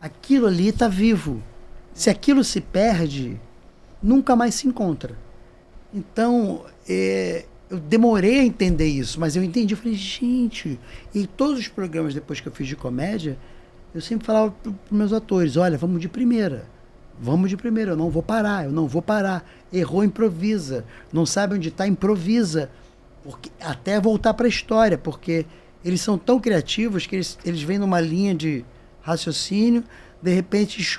Aquilo ali está vivo. Se aquilo se perde, nunca mais se encontra. Então, eu demorei a entender isso, mas eu entendi. Eu falei, gente... E em todos os programas depois que eu fiz de comédia, eu sempre falava para os meus atores, olha, vamos de primeira, eu não vou parar. Errou, improvisa. Não sabe onde está, improvisa. Até voltar para a história, porque Eles são tão criativos que eles vêm numa linha de raciocínio, de repente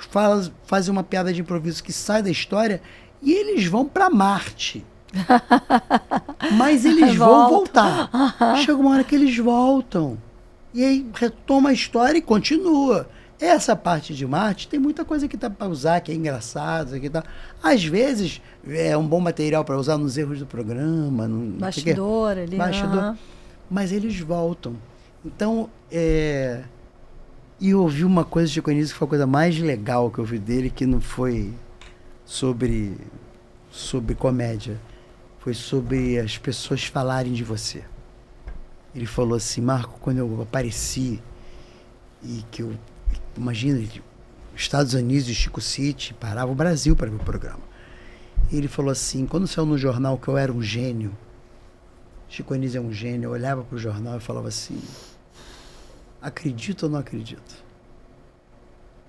fazem uma piada de improviso que sai da história e eles vão para Marte. Mas eles vão voltar. Chega uma hora que eles voltam. E aí retoma a história e continua. Essa parte de Marte tem muita coisa que dá para usar, que é engraçado, que tá. Às vezes é um bom material para usar nos erros do programa. Bastidor ali. Bastidor. Mas eles voltam. Então, e eu ouvi uma coisa de Chico Anísio que foi a coisa mais legal que eu vi dele, que não foi sobre comédia. Foi sobre as pessoas falarem de você. Ele falou assim, Marco, quando eu apareci, e que eu, imagina, Estados Unidos e Chico City, parava o Brasil para ver o programa. E ele falou assim, quando saiu no jornal que eu era um gênio, Chico Anísio é um gênio, eu olhava para o jornal e falava assim, acredito ou não acredito?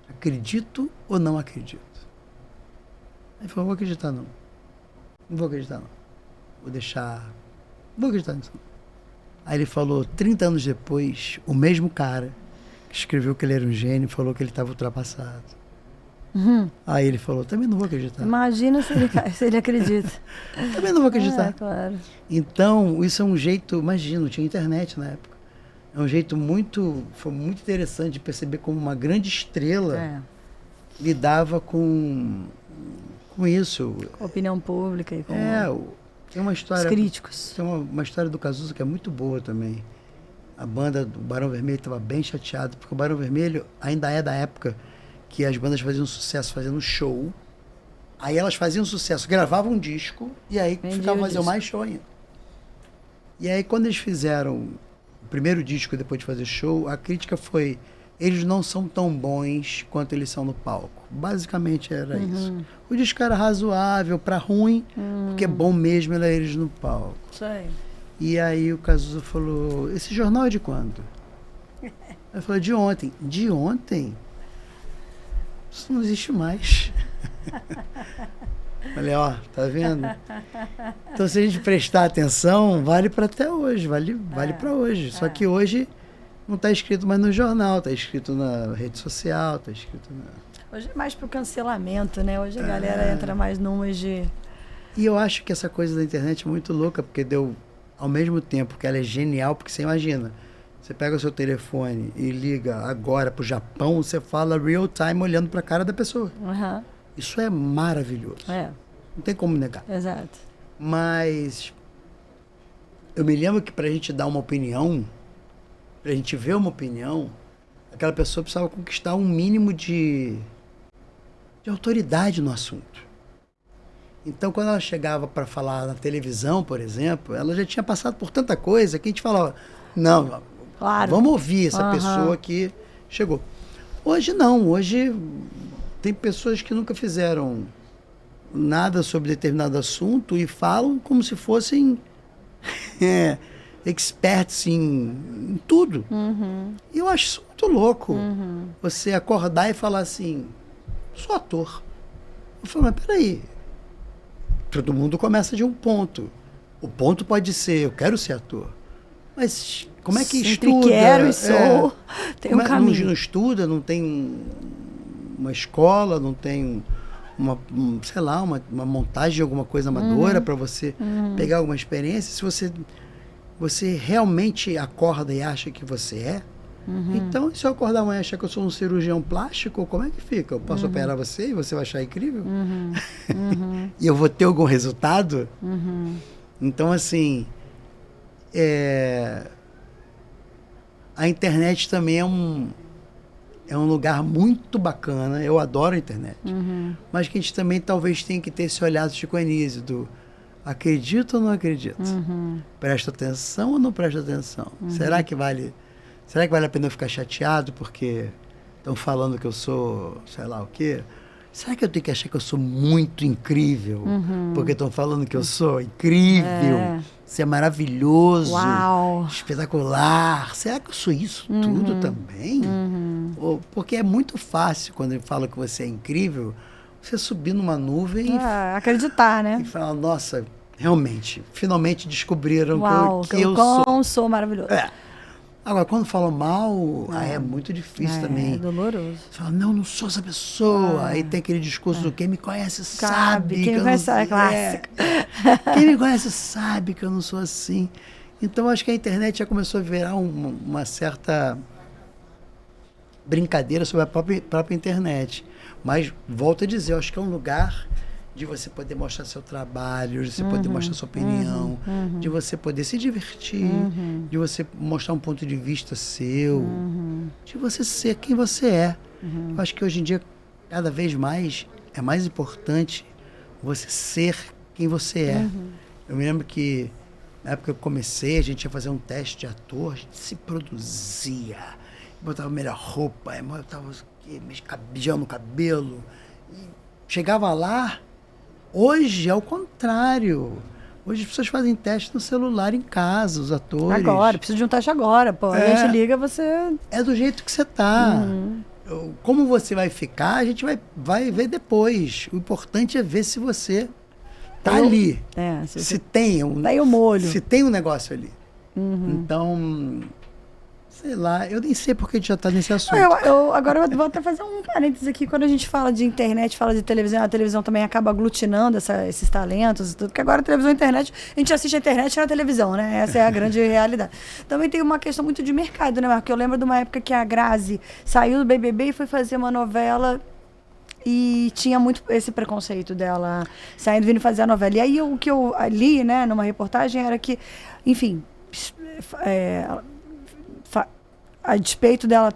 Acredito ou não acredito? Aí ele falou, vou acreditar não. Não vou acreditar não. Vou deixar... Não vou acreditar nisso não. Aí ele falou, 30 anos depois, o mesmo cara que escreveu que ele era um gênio falou que ele estava ultrapassado. Aí ele falou, também não vou acreditar. Imagina se ele acredita. Também não vou acreditar. Claro. Então, isso é um jeito, imagina, não tinha internet na época. É um jeito foi muito interessante de perceber como uma grande estrela lidava com isso. Com a opinião pública e com tem uma história... os críticos. Tem uma história do Cazuza que é muito boa também. A banda do Barão Vermelho estava bem chateada, porque o Barão Vermelho ainda é da época que as bandas faziam sucesso fazendo show. Aí elas faziam sucesso, gravavam um disco e aí ficavam fazendo mais show ainda. E aí quando eles fizeram o primeiro disco depois de fazer show, a crítica foi, eles não são tão bons quanto eles são no palco. Basicamente era isso. O disco era razoável para ruim, porque bom mesmo era eles no palco. Sei. E aí o Cazuza falou, esse jornal é de quando? Eu falei, de ontem. De ontem? Isso não existe mais. Falei, ó, tá vendo? Então se a gente prestar atenção, vale para até hoje, vale para hoje. Só que hoje não está escrito mais no jornal, está escrito na rede social, está escrito na... Hoje é mais pro cancelamento, né? Hoje a galera entra mais numas de... E eu acho que essa coisa da internet é muito louca, porque deu, ao mesmo tempo que ela é genial, porque você imagina, você pega o seu telefone e liga agora pro Japão, você fala real time olhando pra cara da pessoa. Isso é maravilhoso. Não tem como negar. Exato. Mas eu me lembro que pra gente dar uma opinião, pra gente ver uma opinião, aquela pessoa precisava conquistar um mínimo de autoridade no assunto. Então, quando ela chegava para falar na televisão, por exemplo, ela já tinha passado por tanta coisa que a gente falava, não, vamos ouvir essa pessoa que chegou. Hoje não, hoje tem pessoas que nunca fizeram nada sobre determinado assunto e falam como se fossem experts em tudo. E eu acho isso muito louco. Você acordar e falar assim, sou ator. Eu falo, mas peraí, todo mundo começa de um ponto. O ponto pode ser, eu quero ser ator. Mas como é que estuda? Quero e sou. Tem um caminho. Não estuda, não tem uma escola, não tem sei lá, uma montagem de alguma coisa amadora para você pegar alguma experiência. Se você realmente acorda e acha que você é, então se eu acordar amanhã e achar que eu sou um cirurgião plástico, como é que fica? Eu posso operar você e você vai achar incrível? E eu vou ter algum resultado? Então, assim, a internet também é um lugar muito bacana. Eu adoro a internet. Mas que a gente também talvez tenha que ter esse olhar do Chico Anísio, do acredito ou não acredito? Presta atenção ou não presta atenção? Será que vale a pena eu ficar chateado porque estão falando que eu sou, sei lá o quê? Será que eu tenho que achar que eu sou muito incrível? Porque estão falando que eu sou incrível? Você é maravilhoso, espetacular. Será que eu sou isso tudo também? Porque é muito fácil, quando ele fala que você é incrível, você subir numa nuvem e acreditar, né? E falar, nossa, realmente, finalmente descobriram que eu sou maravilhoso. Agora, quando falam mal, aí é muito difícil também. É doloroso. Você fala, não sou essa pessoa. Aí tem aquele discurso do quem me conhece Sabe, sabe. quem me conhece é clássico. Quem me conhece sabe que eu não sou assim. Então, acho que a internet já começou a virar uma certa brincadeira sobre a própria internet. Mas, volto a dizer, eu acho que é um lugar de você poder mostrar seu trabalho, de você poder mostrar sua opinião, de você poder se divertir, de você mostrar um ponto de vista seu, de você ser quem você é. Eu acho que hoje em dia, cada vez mais, é mais importante você ser quem você é. Eu me lembro que, na época que eu comecei, a gente ia fazer um teste de ator, a gente se produzia, botava a melhor roupa, botava gel no cabelo, e chegava lá. Hoje é o contrário. Hoje as pessoas fazem teste no celular em casa, os atores. Agora, preciso de um teste agora, pô. A gente liga, você... É do jeito que você tá. Como você vai ficar, a gente vai ver depois. O importante é ver se você tá ali. Se tem um... Tá aí o molho. Se tem um negócio ali. Então... Sei lá, eu nem sei porque a gente já está nesse assunto. Agora eu vou até fazer um parênteses aqui. Quando a gente fala de internet, fala de televisão, a televisão também acaba aglutinando esses talentos e tudo, porque agora a televisão e a internet, a gente assiste a internet na televisão, né? Essa é a grande realidade. Também tem uma questão muito de mercado, né, Marco? Eu lembro de uma época que a Grazi saiu do BBB e foi fazer uma novela e tinha muito esse preconceito dela saindo, vindo fazer a novela. E aí o que eu li, né, numa reportagem era que, enfim... a despeito dela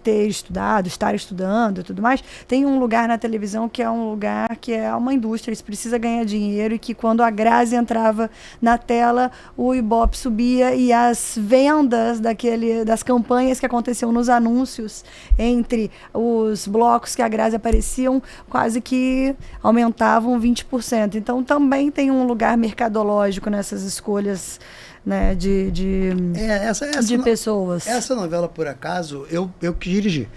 ter estudado, estar estudando e tudo mais, tem um lugar na televisão que é um lugar que é uma indústria, isso precisa ganhar dinheiro, e que quando a Grazi entrava na tela, o Ibope subia e as vendas das campanhas que aconteciam nos anúncios entre os blocos que a Grazi apareciam quase que aumentavam 20%. Então também tem um lugar mercadológico nessas escolhas, né, de pessoas. Essa novela, por acaso, eu que dirigi.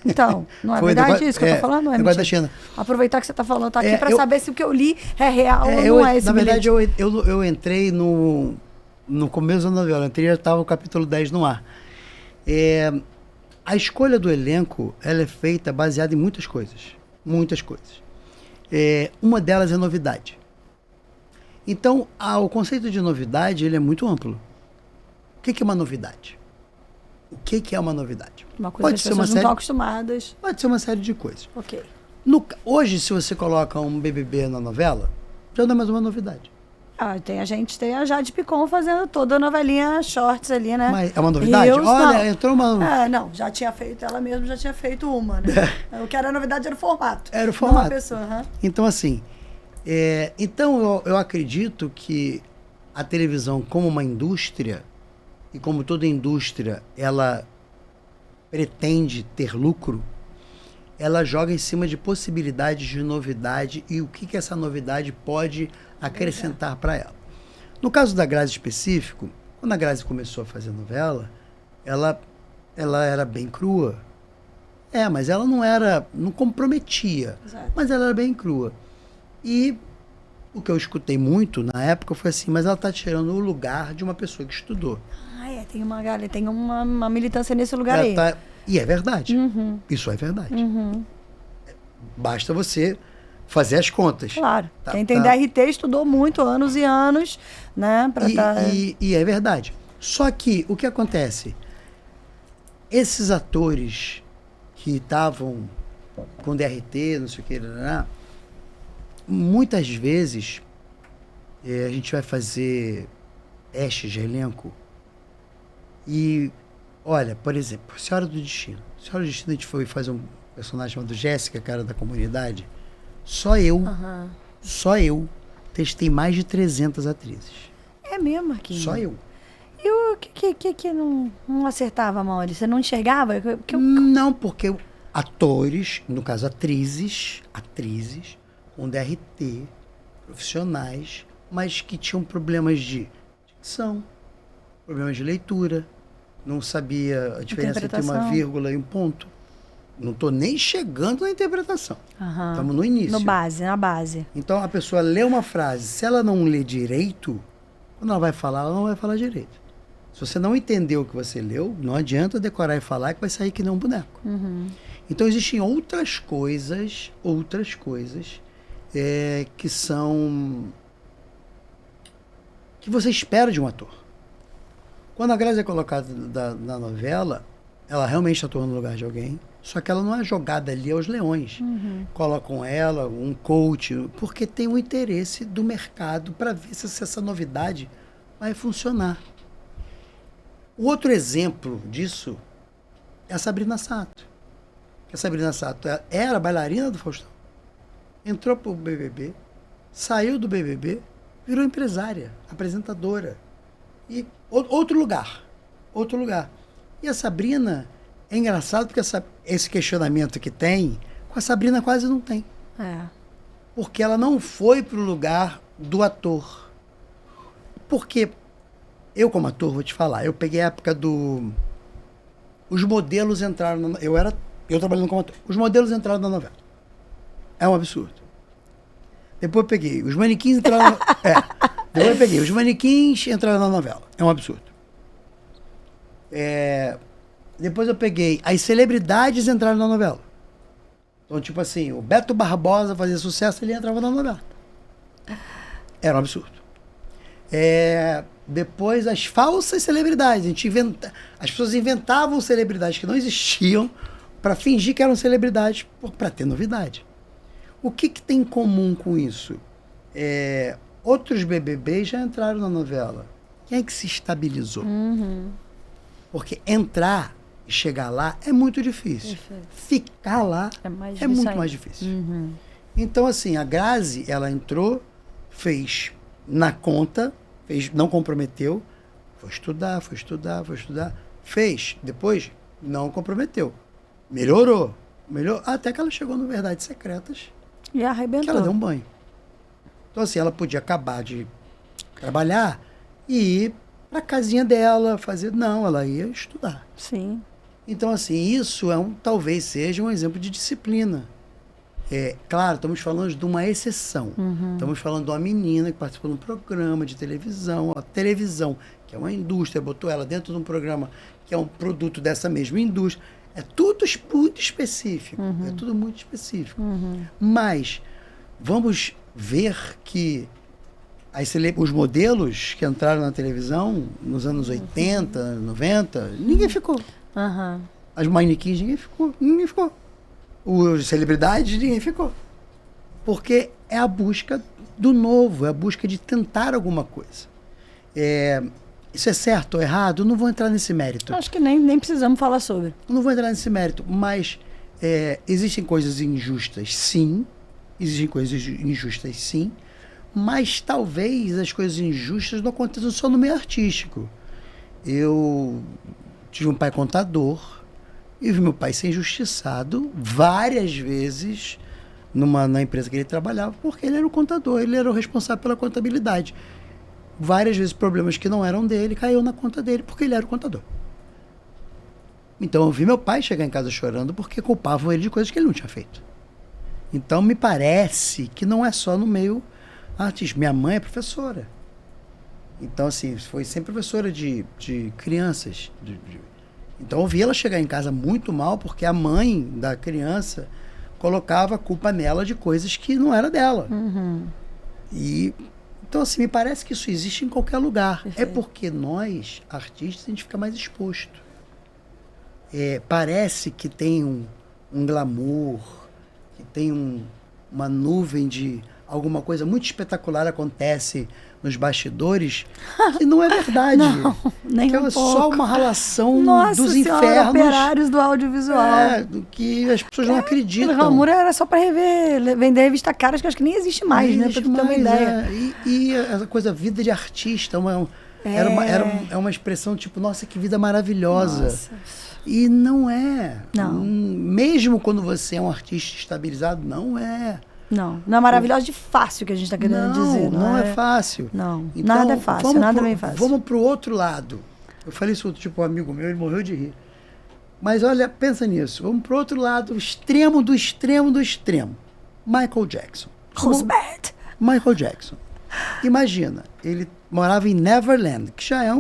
Então, não é verdade isso que eu tô falando? Não é negócio da China. Aproveitar que você tá falando, tá aqui para saber se o que eu li é real ou não é esse Na verdade, bilhete. eu entrei no começo da novela, já estava o capítulo 10 no ar. A escolha do elenco, ela é feita baseada em muitas coisas. Muitas coisas. Uma delas é novidade. Então, o conceito de novidade, ele é muito amplo. O que é uma novidade? O que é uma novidade? Uma coisa que as pessoas não estão acostumadas. Pode ser uma série de coisas. Ok. Hoje, se você coloca um BBB na novela, já não é mais uma novidade. Tem a Jade Picon fazendo toda a novelinha shorts ali, né? Mas é uma novidade? Olha, entrou uma... não, já tinha feito, ela mesma já tinha feito uma, né? O que era novidade era o formato. Era o formato. Não a pessoa, Então, assim... Então, eu acredito que a televisão, como uma indústria, e como toda indústria, ela pretende ter lucro, ela joga em cima de possibilidades de novidade e o que essa novidade pode acrescentar para ela. No caso da Grazi específico, quando a Grazi começou a fazer novela, ela era bem crua. Mas ela não comprometia, exato, mas ela era bem crua. E o que eu escutei muito na época foi assim, mas ela está tirando o lugar de uma pessoa que estudou. Tem uma militância nesse lugar aí. E é verdade. Isso é verdade. Basta você fazer as contas. Claro. Quem tem DRT estudou muito, anos e anos, né? E é verdade. Só que o que acontece? Esses atores que estavam com DRT, não sei o que, muitas vezes a gente vai fazer testes de elenco e, olha, por exemplo, Senhora do Destino. Senhora do Destino, a gente foi fazer um personagem chamado Jéssica, cara da comunidade. Só eu testei mais de 300 atrizes. É mesmo, Marquinhos? Só eu. E o que não acertava, Mauri? Você não enxergava? Não, porque atores, no caso atrizes com DRT, profissionais, mas que tinham problemas de dicção, problemas de leitura, não sabia a diferença entre uma vírgula e um ponto. Não estou nem chegando na interpretação. Estamos no início. Na base. Então, a pessoa lê uma frase, se ela não lê direito, quando ela vai falar, ela não vai falar direito. Se você não entendeu o que você leu, não adianta decorar e falar que vai sair que nem um boneco. Então existem outras coisas que são... que você espera de um ator. Quando a Grazi é colocada na novela, ela realmente está atuando no lugar de alguém, só que ela não é jogada ali aos leões. Colocam ela, um coach, porque tem um interesse do mercado para ver se essa novidade vai funcionar. O outro exemplo disso é a Sabrina Sato. A Sabrina Sato era bailarina do Faustão, entrou para o BBB, saiu do BBB, virou empresária, apresentadora. E outro lugar. E a Sabrina, é engraçado porque esse questionamento que tem, com a Sabrina quase não tem. Porque ela não foi para o lugar do ator. Porque eu, como ator, vou te falar, eu peguei a época do... Os modelos entraram... Eu trabalhando como ator. Os modelos entraram na novela. É um absurdo. Depois eu peguei. Os manequins entraram... Depois eu peguei. Os manequins entraram na novela. É um absurdo. Depois eu peguei. As celebridades entraram na novela. Então, tipo assim, o Beto Barbosa fazia sucesso, ele entrava na novela. Era um absurdo. Depois, as falsas celebridades. As pessoas inventavam celebridades que não existiam para fingir que eram celebridades, para ter novidade. O que tem em comum com isso? Outros BBBs já entraram na novela. Quem é que se estabilizou? Porque entrar e chegar lá é muito difícil. Ficar lá é muito mais difícil. Então, assim, a Grazi, ela entrou, fez na conta, não comprometeu, foi estudar, fez, depois não comprometeu. Melhorou, até que ela chegou no Verdades Secretas. E arrebentou. Que ela deu um banho. Então, assim, ela podia acabar de trabalhar e ir pra casinha dela, Não, ela ia estudar. Sim. Então, assim, isso talvez seja um exemplo de disciplina. Claro, estamos falando de uma exceção. Estamos falando de uma menina que participou de um programa de televisão. A televisão, que é uma indústria, botou ela dentro de um programa que é um produto dessa mesma indústria. É tudo muito específico. É tudo muito específico. Mas vamos ver que os modelos que entraram na televisão nos anos 80, 90, ninguém ficou. As manequins, ninguém ficou. Os celebridades, ninguém ficou. Porque é a busca do novo, é a busca de tentar alguma coisa. Isso é certo ou errado? Eu não vou entrar nesse mérito. Acho que nem precisamos falar sobre. Eu não vou entrar nesse mérito, mas existem coisas injustas, sim. Existem coisas injustas, sim. Mas talvez as coisas injustas não aconteçam só no meio artístico. Eu tive um pai contador e vi meu pai ser injustiçado várias vezes na empresa que ele trabalhava, porque ele era o contador, ele era o responsável pela contabilidade. Várias vezes problemas que não eram dele caiu na conta dele, porque ele era o contador. Então eu vi meu pai chegar em casa chorando porque culpavam ele de coisas que ele não tinha feito. Então me parece que não é só no meio artístico. Minha mãe é professora. Então, assim, foi sempre professora de crianças. Então eu vi ela chegar em casa muito mal porque a mãe da criança colocava a culpa nela de coisas que não era dela. Então, assim, me parece que isso existe em qualquer lugar. Perfeito. É porque nós, artistas, a gente fica mais exposto. Parece que tem um glamour, que tem uma nuvem de alguma coisa muito espetacular acontece nos bastidores, que não é verdade. Não, nem que é só uma relação dos infernos. Operários do audiovisual. Que as pessoas não acreditam. O glamour era só para vender revista caras, que acho que nem existe mais, né? Para tu ter uma ideia. E essa coisa, vida de artista, é uma expressão tipo, nossa, que vida maravilhosa. Nossa. E não é. Não. Mesmo quando você é um artista estabilizado, não é. Não é maravilhosa de fácil que a gente está querendo dizer. Não é fácil. Não, então, nada é fácil, nada é bem fácil. Vamos pro outro lado. Eu falei isso tipo um amigo meu, ele morreu de rir. Mas olha, pensa nisso. Vamos pro outro lado, extremo do extremo do extremo. Michael Jackson. Who's bad? Michael Jackson. Imagina, ele morava em Neverland, que já é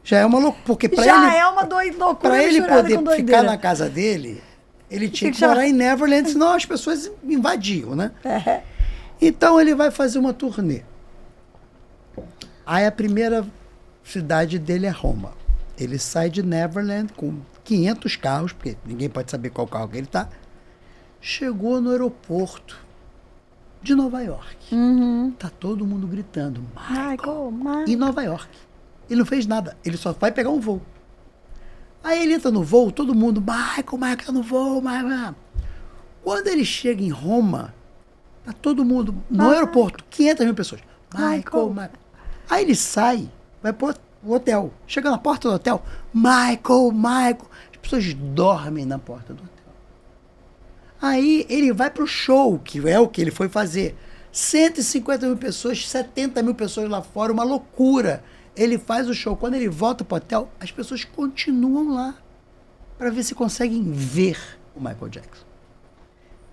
Já é uma loucura. Porque Já é uma loucura para ele misturada poder com ficar doideira. na casa dele, ele tinha que já- morar em Neverland, senão as pessoas invadiam, né? É. Então ele vai fazer uma turnê. Aí a primeira cidade dele é Roma. Ele sai de Neverland com 500 carros, porque ninguém pode saber qual carro que ele tá. Chegou no aeroporto de Nova York. Tá todo mundo gritando, Michael. Em Nova York. Ele não fez nada, ele só vai pegar um voo. Aí ele entra no voo, todo mundo, Michael tá no voo, Michael. Quando ele chega em Roma, tá todo mundo no aeroporto, 500 mil pessoas. Michael. Aí ele sai, vai pro hotel. Chega na porta do hotel, Michael. As pessoas dormem na porta do hotel. Aí ele vai pro show, que é o que ele foi fazer. 150 mil pessoas, 70 mil pessoas lá fora, uma loucura. Ele faz o show. Quando ele volta pro hotel, as pessoas continuam lá para ver se conseguem ver o Michael Jackson.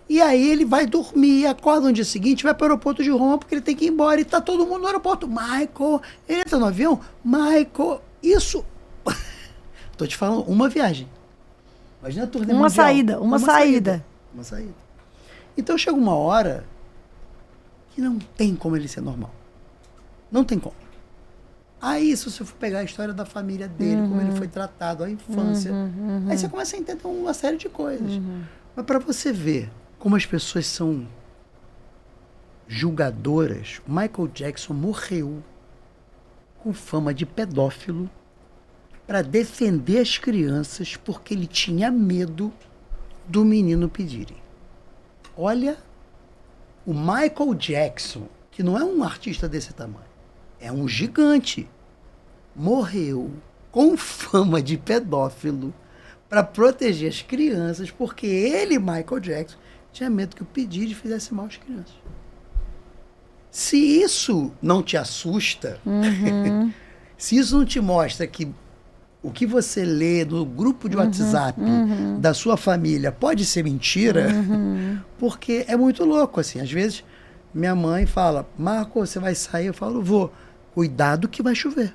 E aí ele vai dormir, acorda no dia seguinte, vai para o aeroporto de Roma, porque ele tem que ir embora. E tá todo mundo no aeroporto. Michael, ele entra no avião. Michael, isso... Tô te falando, uma viagem. Imagina a turnê Uma mundial. saída. Uma saída. Então chega uma hora que não tem como ele ser normal. Não tem como. Aí, se você for pegar a história da família dele, como ele foi tratado, a infância, aí você começa a entender uma série de coisas. Mas para você ver como as pessoas são julgadoras, Michael Jackson morreu com fama de pedófilo para defender as crianças porque ele tinha medo do menino pedirem. Olha, o Michael Jackson, que não é um artista desse tamanho, é um gigante, morreu com fama de pedófilo para proteger as crianças, porque ele, Michael Jackson, tinha medo que o pedido fizesse mal às crianças. Se isso não te assusta, se isso não te mostra que o que você lê no grupo de WhatsApp da sua família pode ser mentira, porque é muito louco, assim. Às vezes, minha mãe fala, Marco, você vai sair? Eu falo, vou. Cuidado que vai chover. Eu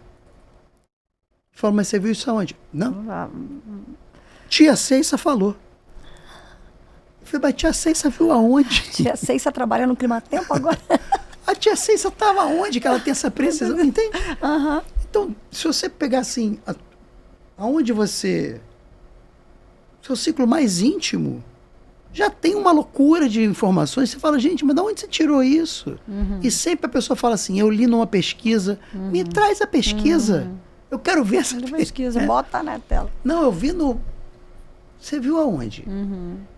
falo, mas você viu isso aonde? Não. Tia Ceissa falou. Eu falei, mas tia Ceissa viu aonde? Tia Ceissa trabalha no Climatempo agora? A tia Ceissa estava aonde que ela tem essa precisão? Entende? Então, se você pegar assim, aonde você... Seu ciclo mais íntimo, já tem uma loucura de informações. Você fala, gente, mas de onde você tirou isso? E sempre a pessoa fala assim, eu li numa pesquisa. Me traz a pesquisa. Eu quero ver essa Pesquisa, bota na tela. Não, eu vi no... Você viu aonde?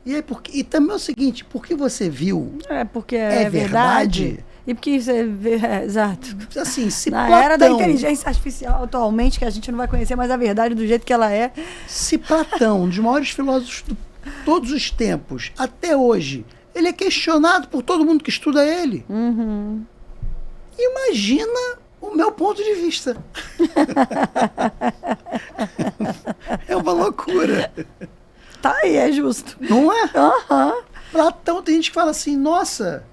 E aí, e também é o seguinte, porque você viu... É porque é verdade. E porque você vê... exato. Assim, se Na Platão... era da inteligência artificial atualmente, que a gente não vai conhecer mais a verdade do jeito que ela é. Se Platão, um dos maiores filósofos de todos os tempos, até hoje, ele é questionado por todo mundo que estuda ele. Imagina o meu ponto de vista. É uma loucura. Tá aí, é justo. Não é? Platão, tem gente que fala assim, nossa,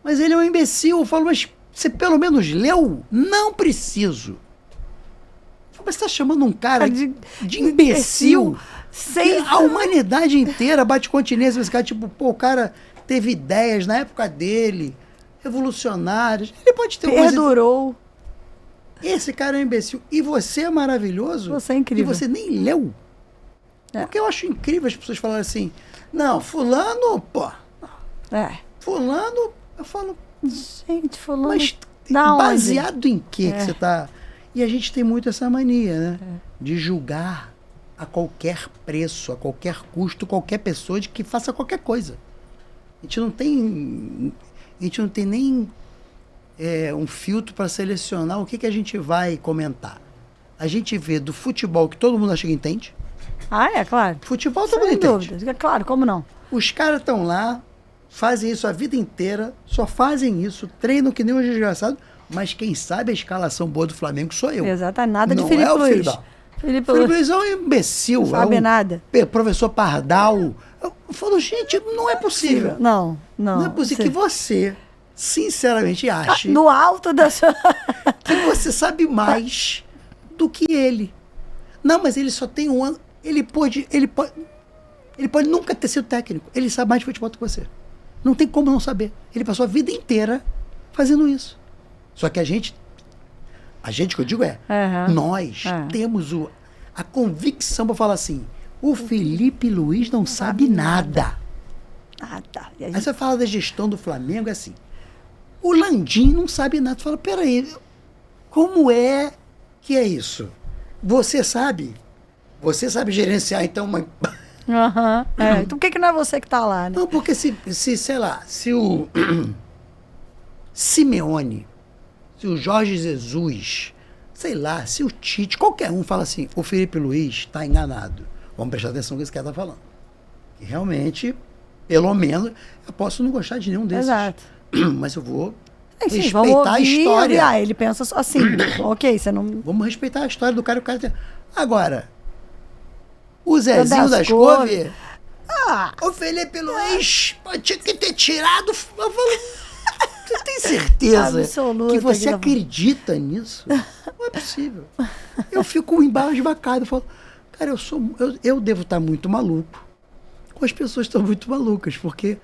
mas ele é um imbecil. Eu falo, mas você pelo menos leu? Não preciso. Eu falo, mas você está chamando um cara de imbecil? A humanidade inteira bate continência. Esse cara, tipo, pô, o cara teve ideias na época dele, revolucionárias. Ele pode ter Perdurou. Esse cara é um imbecil. E você é maravilhoso. Você é incrível. E você nem leu. Porque eu acho incrível as pessoas falarem assim, não, fulano, pô. Fulano, eu falo... Gente, fulano... Mas da baseado em quê que você tá... E a gente tem muito essa mania, né? De julgar a qualquer preço, a qualquer custo, qualquer pessoa de que faça qualquer coisa. A gente não tem nem um filtro para selecionar o que a gente vai comentar. A gente vê do futebol que todo mundo acha que entende. É claro. Futebol todo mundo entende. Dúvida. É claro, como não? Os caras estão lá, fazem isso a vida inteira, só fazem isso, treinam que nem um desgraçado, mas quem sabe a escalação boa do Flamengo sou eu. Exato, nada de não Felipe é o Luiz. Filipão. Felipe Luiz é um imbecil. Não sabe nada. Professor Pardal. Eu falo, gente, não é possível. Não. Não é possível que você, sinceramente, ache no alto da sua... que você sabe mais do que ele. Não, mas ele só tem um ano. Ele pode nunca ter sido técnico. Ele sabe mais de futebol do que você. Não tem como não saber. Ele passou a vida inteira fazendo isso. Só que a gente que eu digo nós temos a convicção para falar assim, o Felipe Luiz não sabe nada. Nada. Aí você fala da gestão do Flamengo, é assim, o Landim não sabe nada. Você fala, peraí, como é que é isso? Você sabe gerenciar, então, uma... Então por que não é você que tá lá, né? Não, porque sei lá, se o Simeone, se o Jorge Jesus, sei lá, se o Tite, qualquer um fala assim, o Felipe Luiz está enganado. Vamos prestar atenção no que esse cara está falando. Que realmente, pelo menos, eu posso não gostar de nenhum desses. Exato. Mas eu vou Sim, respeitar a história. Ele pensa assim, ok, você não... Vamos respeitar a história do cara. O cara agora, o Zezinho das Couve, o Felipe Luiz tinha que ter tirado... Eu falo, você tem certeza absoluta que você acredita nisso? Não é possível. Eu fico embasbacado. Eu falo, cara, eu devo estar muito maluco. As pessoas estão muito malucas, porque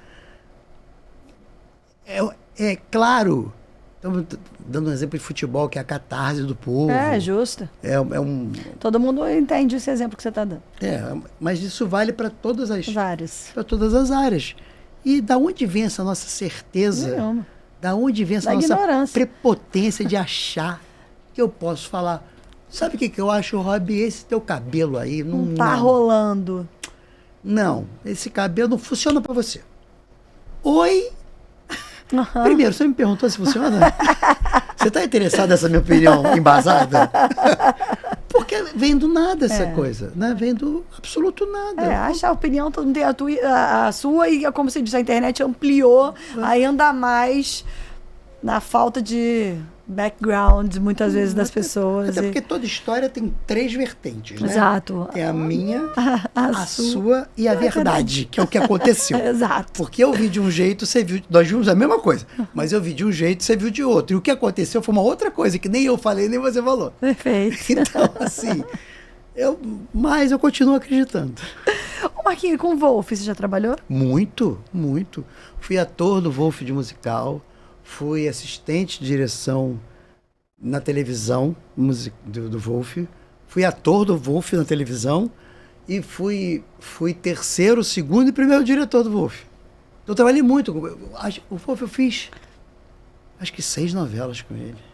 é claro, estamos dando um exemplo de futebol, que é a catarse do povo. É justo. Todo mundo entende esse exemplo que você está dando. Mas isso vale para todas as áreas. E da onde vem essa nossa certeza? Nenhuma. Da onde vem essa nossa prepotência de achar que eu posso falar? Sabe o que eu acho, Rob? Esse teu cabelo aí não tá rolando. Não, esse cabelo não funciona pra você. Oi? Primeiro, você me perguntou se funciona? Você tá interessado nessa minha opinião embasada? Porque vem do nada essa coisa, né? Vem do absoluto nada. Acha a opinião, todo mundo tem a sua, e como você disse, a internet ampliou ainda mais na falta de background, muitas vezes, das pessoas. Até porque toda história tem 3 vertentes, né? Exato. Tem a minha, a sua e a verdade, que é o que aconteceu. Exato. Porque eu vi de um jeito, você viu... Nós vimos a mesma coisa, mas eu vi de um jeito, você viu de outro. E o que aconteceu foi uma outra coisa, que nem eu falei, nem você falou. Perfeito. Então, assim... Mas eu continuo acreditando. Ô Marquinhos, com o Wolf, você já trabalhou? Muito, muito. Fui ator do Wolf de musical, fui assistente de direção na televisão do Wolf, fui ator do Wolf na televisão e fui terceiro, segundo e primeiro diretor do Wolf. Então eu trabalhei muito. O Wolf eu fiz acho que 6 novelas com ele.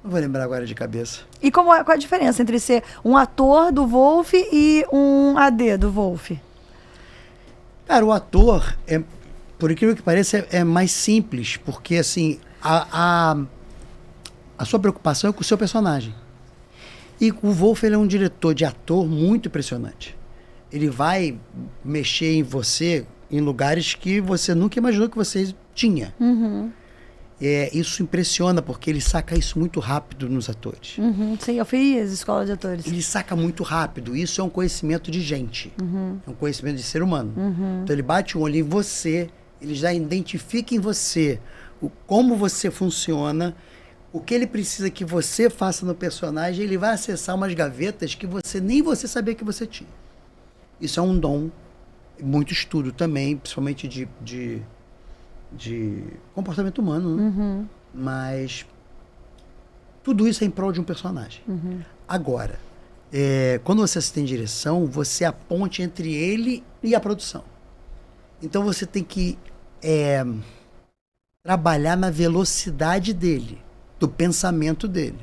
Não vou lembrar agora de cabeça. E qual a diferença entre ser um ator do Wolf e um AD do Wolf? Cara, o ator, por incrível que pareça, é mais simples, porque assim, a sua preocupação é com o seu personagem. E o Wolf, ele é um diretor de ator muito impressionante. Ele vai mexer em você em lugares que você nunca imaginou que você tinha. Uhum. Isso impressiona, porque ele saca isso muito rápido nos atores. Uhum. Sim, eu fiz escola de atores. Ele saca muito rápido. Isso é um conhecimento de gente. Uhum. É um conhecimento de ser humano. Uhum. Então ele bate um olho em você, ele já identifica em você como você funciona, o que ele precisa que você faça no personagem. Ele vai acessar umas gavetas que nem você sabia que você tinha. Isso é um dom. Muito estudo também, principalmente de comportamento humano, né? Uhum. Mas tudo isso é em prol de um personagem. Uhum. Agora, quando você assiste em direção, você é a ponte entre ele e a produção. Então você tem que trabalhar na velocidade dele, do pensamento dele.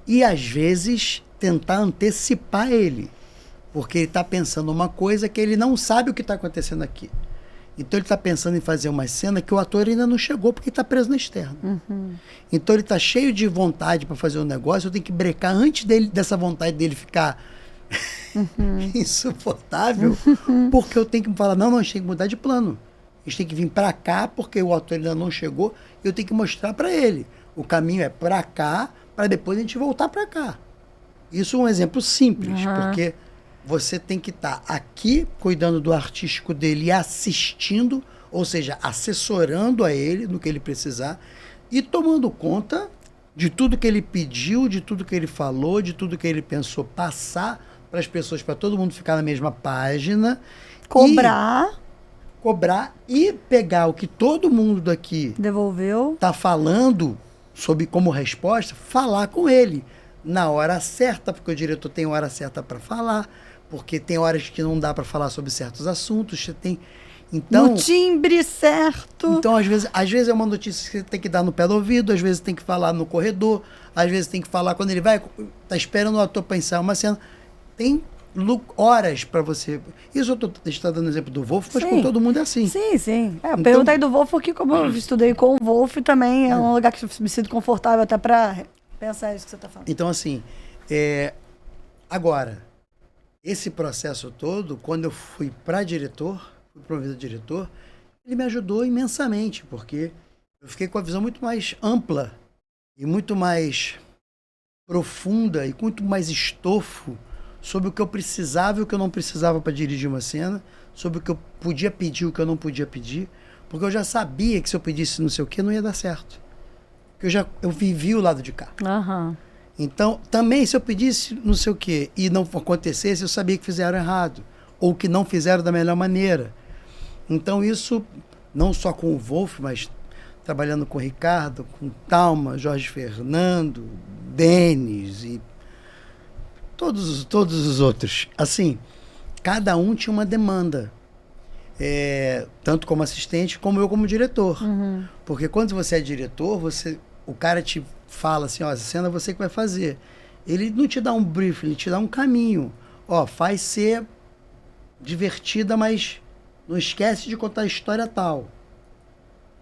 E às vezes tentar antecipar ele, porque ele está pensando uma coisa que ele não sabe o que está acontecendo aqui. Então ele está pensando em fazer uma cena que o ator ainda não chegou, porque está preso na externa. Uhum. Então ele está cheio de vontade para fazer um negócio, eu tenho que brecar antes dessa vontade dele ficar insuportável, porque eu tenho que falar, não, a gente tem que mudar de plano. A gente tem que vir para cá, porque o ator ainda não chegou, e eu tenho que mostrar para ele. O caminho é para cá, para depois a gente voltar para cá. Isso é um exemplo simples, porque você tem que estar aqui cuidando do artístico dele e assistindo, ou seja, assessorando a ele no que ele precisar e tomando conta de tudo que ele pediu, de tudo que ele falou, de tudo que ele pensou, passar para as pessoas, para todo mundo ficar na mesma página. Cobrar e pegar o que todo mundo daqui devolveu, tá falando sobre como resposta, falar com ele na hora certa, porque o diretor tem hora certa para falar, porque tem horas que não dá para falar sobre certos assuntos, você tem então no timbre certo. Então às vezes é uma notícia que você tem que dar no pé do ouvido, às vezes tem que falar no corredor, às vezes tem que falar quando ele tá esperando o ator pensar uma cena, tem horas para você. Isso eu estou dando exemplo do Wolf, mas com todo mundo é assim. Sim. Eu perguntei do Wolf porque, como eu estudei com o Wolf, também é um lugar que eu me sinto confortável até para pensar isso que você está falando. Então, assim, agora, esse processo todo, quando eu fui fui promovido a diretor, ele me ajudou imensamente, porque eu fiquei com a visão muito mais ampla e muito mais profunda e com muito mais estofo sobre o que eu precisava e o que eu não precisava para dirigir uma cena, sobre o que eu podia pedir e o que eu não podia pedir, porque eu já sabia que se eu pedisse não sei o que, não ia dar certo. Porque eu vivi o lado de cá. Uhum. Então, também, se eu pedisse não sei o que e não acontecesse, eu sabia que fizeram errado, ou que não fizeram da melhor maneira. Então, isso, não só com o Wolf, mas trabalhando com o Ricardo, com Thalma, Jorge Fernando, Denis e todos os outros. Assim, cada um tinha uma demanda. Tanto como assistente, como eu como diretor. Uhum. Porque quando você é diretor, o cara te fala assim, ó, essa cena é você que vai fazer. Ele não te dá um brief, ele te dá um caminho. Ó, faz ser divertida, mas não esquece de contar a história tal.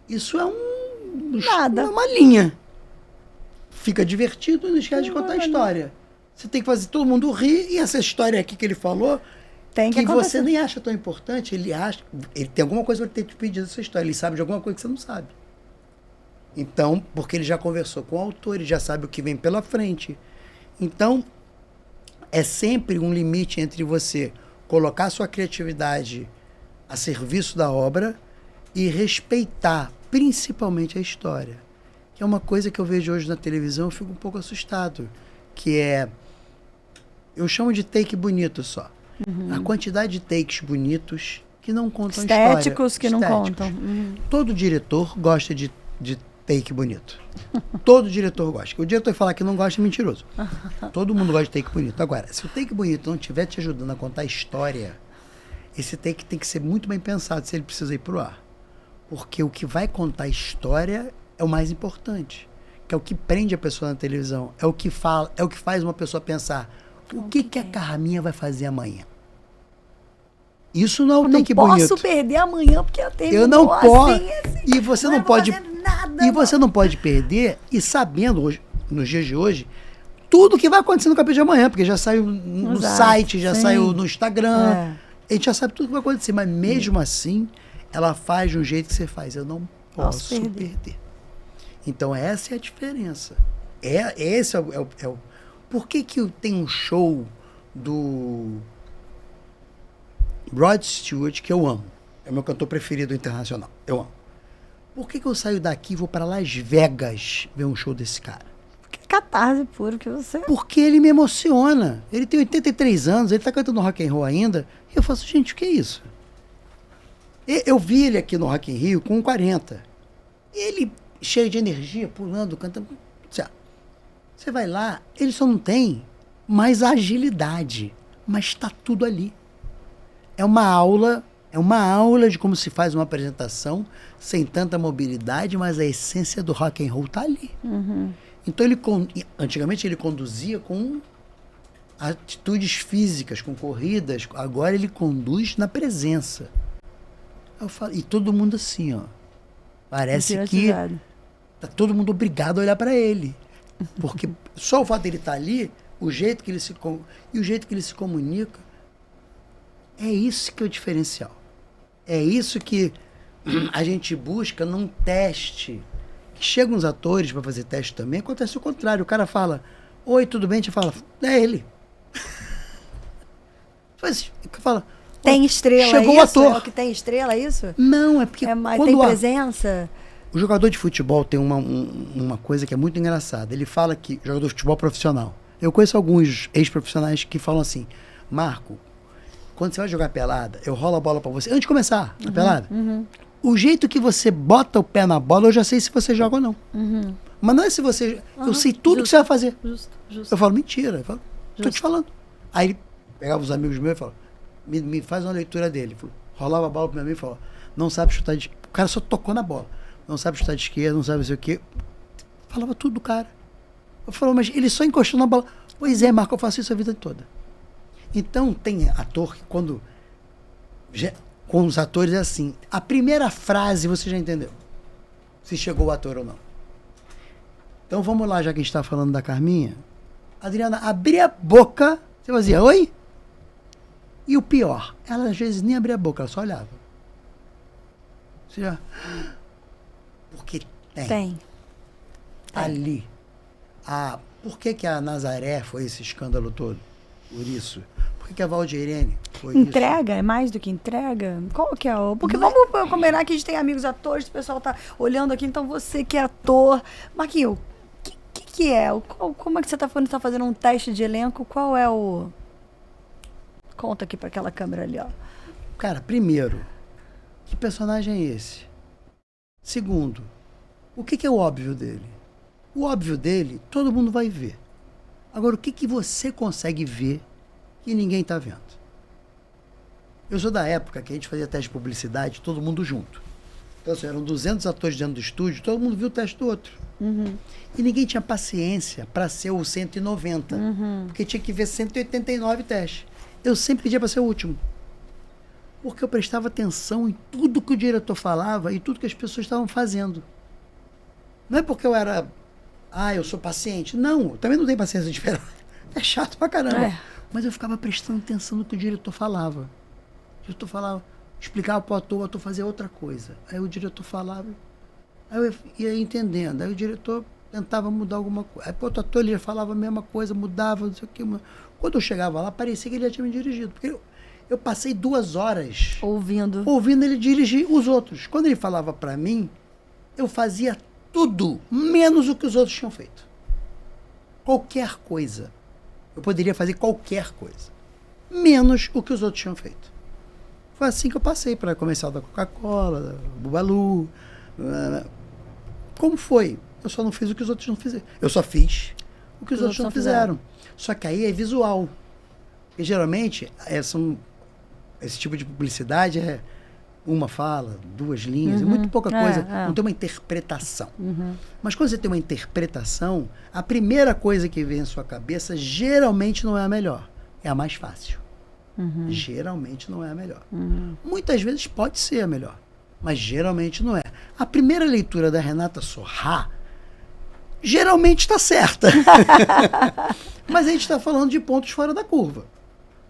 Isso é uma linha. Fica divertido e não esquece de contar a história. Você tem que fazer todo mundo rir, e essa história aqui que ele falou, que você nem acha tão importante, ele tem alguma coisa para ter te pedido essa história, ele sabe de alguma coisa que você não sabe. Então, porque ele já conversou com o autor, ele já sabe o que vem pela frente. Então, é sempre um limite entre você colocar sua criatividade a serviço da obra e respeitar principalmente a história. Que é uma coisa que eu vejo hoje na televisão, eu fico um pouco assustado, que eu chamo de take bonito só. Uhum. A quantidade de takes bonitos que não contam história. Estéticos que não contam. Uhum. Todo diretor gosta de take bonito. Todo diretor gosta. O diretor falar que não gosta é mentiroso. Todo mundo gosta de take bonito. Agora, se o take bonito não estiver te ajudando a contar história, esse take tem que ser muito bem pensado se ele precisa ir pro ar. Porque o que vai contar história é o mais importante. Que é o que prende a pessoa na televisão. É o que faz uma pessoa pensar o que a Carminha vai fazer amanhã. Isso não é o take bonito. Eu não posso perder amanhã porque eu não posso. Assim. E você não pode nada. E você não pode perder e sabendo hoje, nos dias de hoje, tudo que vai acontecer no capítulo de amanhã, porque já saiu no site, já saiu no Instagram. A gente já sabe tudo que vai acontecer, mas mesmo assim, ela faz de um jeito que você faz. Eu não posso perder. Então essa é a diferença. Esse é o por que tem um show do Rod Stewart que eu amo? É o meu cantor preferido internacional. Eu amo. Por que eu saio daqui e vou para Las Vegas ver um show desse cara? Porque é catarse puro que você... Porque ele me emociona. Ele tem 83 anos, ele tá cantando rock and roll ainda. E eu faço, gente, o que é isso? Eu vi ele aqui no Rock in Rio com 40. Ele cheio de energia, pulando, cantando. Você vai lá, ele só não tem mais agilidade, mas está tudo ali. É uma aula de como se faz uma apresentação sem tanta mobilidade, mas a essência do rock and roll está ali. Uhum. Então antigamente ele conduzia com atitudes físicas, com corridas. Agora ele conduz na presença. Eu falo, e todo mundo assim, ó. Parece que tá todo mundo obrigado a olhar para ele. Porque só o fato dele estar ali, o jeito que ele se comunica, é isso que é o diferencial. É isso que a gente busca num teste. Chegam uns atores para fazer teste também, acontece o contrário. O cara fala, oi, tudo bem? A gente fala, é ele. Fala, tem estrela, chegou isso? O ator. É o que tem estrela, é isso? Não, é porque tem presença? O jogador de futebol tem uma coisa que é muito engraçada. Ele fala que, jogador de futebol profissional, eu conheço alguns ex-profissionais que falam assim, Marco, quando você vai jogar pelada, eu rolo a bola pra você, antes de começar a pelada, o jeito que você bota o pé na bola, eu já sei se você joga ou não. Mas não é se você... eu sei tudo que você vai fazer. Justo. Eu falo, mentira. Eu falo, tô te falando. Aí ele pegava os amigos meus e falava, me faz uma leitura dele. Falou, rolava a bola pro meu amigo e falava, não sabe chutar de... O cara só tocou na bola. Não sabe chutar de esquerda, não sabe não sei o quê. Falava tudo do cara. Eu falava, mas ele só encostou na bola. Pois é, Marco, eu faço isso a vida toda. Então, tem ator que quando... com os atores é assim, a primeira frase você já entendeu. Se chegou o ator ou não. Então vamos lá, já que a gente está falando da Carminha. Adriana abria a boca, você fazia, oi? E o pior, ela às vezes nem abria a boca, ela só olhava. Você já... Porque tem. Ali. Por que a Nazaré foi esse escândalo todo? Por isso. Por que a Valdirene foi entrega? isso? É mais do que entrega? Qual que é o... Porque vamos combinar que a gente tem amigos atores, o pessoal tá olhando aqui, então você que é ator. Marquinhos, que é? Como é que você tá falando? Você tá fazendo um teste de elenco? Qual é o... Conta aqui para aquela câmera ali, ó. Cara, primeiro, que personagem é esse? Segundo, o que é o óbvio dele? O óbvio dele, todo mundo vai ver. Agora, o que você consegue ver que ninguém tá vendo? Eu sou da época que a gente fazia teste de publicidade, todo mundo junto. Então, assim, eram 200 atores dentro do estúdio, todo mundo viu o teste do outro. E ninguém tinha paciência para ser o 190, porque tinha que ver 189 testes. Eu sempre pedia para ser o último. Porque eu prestava atenção em tudo que o diretor falava e tudo que as pessoas estavam fazendo. Não é porque eu era... eu sou paciente. Não, eu também não tenho paciência de esperar. É chato pra caramba. Mas eu ficava prestando atenção no que o diretor falava. O diretor falava, explicava pro ator, o ator fazia outra coisa. Aí o diretor falava, aí eu ia entendendo. Aí o diretor tentava mudar alguma coisa. Aí o outro ator ele falava a mesma coisa, mudava, não sei o que. Quando eu chegava lá, parecia que ele já tinha me dirigido. Porque eu passei 2 horas ouvindo ele dirigir os outros. Quando ele falava pra mim, eu fazia tudo, menos o que os outros tinham feito. Qualquer coisa. Eu poderia fazer qualquer coisa. Menos o que os outros tinham feito. Foi assim que eu passei para comercial da Coca-Cola, da Bubalu. Como foi? Eu só não fiz o que os outros não fizeram. Eu só fiz o que os outros não fizeram. Só que aí é visual. E geralmente, esse tipo de publicidade é uma fala, 2 linhas, é muito pouca coisa, não tem uma interpretação. Mas quando você tem uma interpretação, a primeira coisa que vem em sua cabeça geralmente não é a melhor, é a mais fácil. Geralmente não é a melhor. Muitas vezes pode ser a melhor, mas geralmente não é. A primeira leitura da Renata Sorrah geralmente está certa. Mas a gente está falando de pontos fora da curva.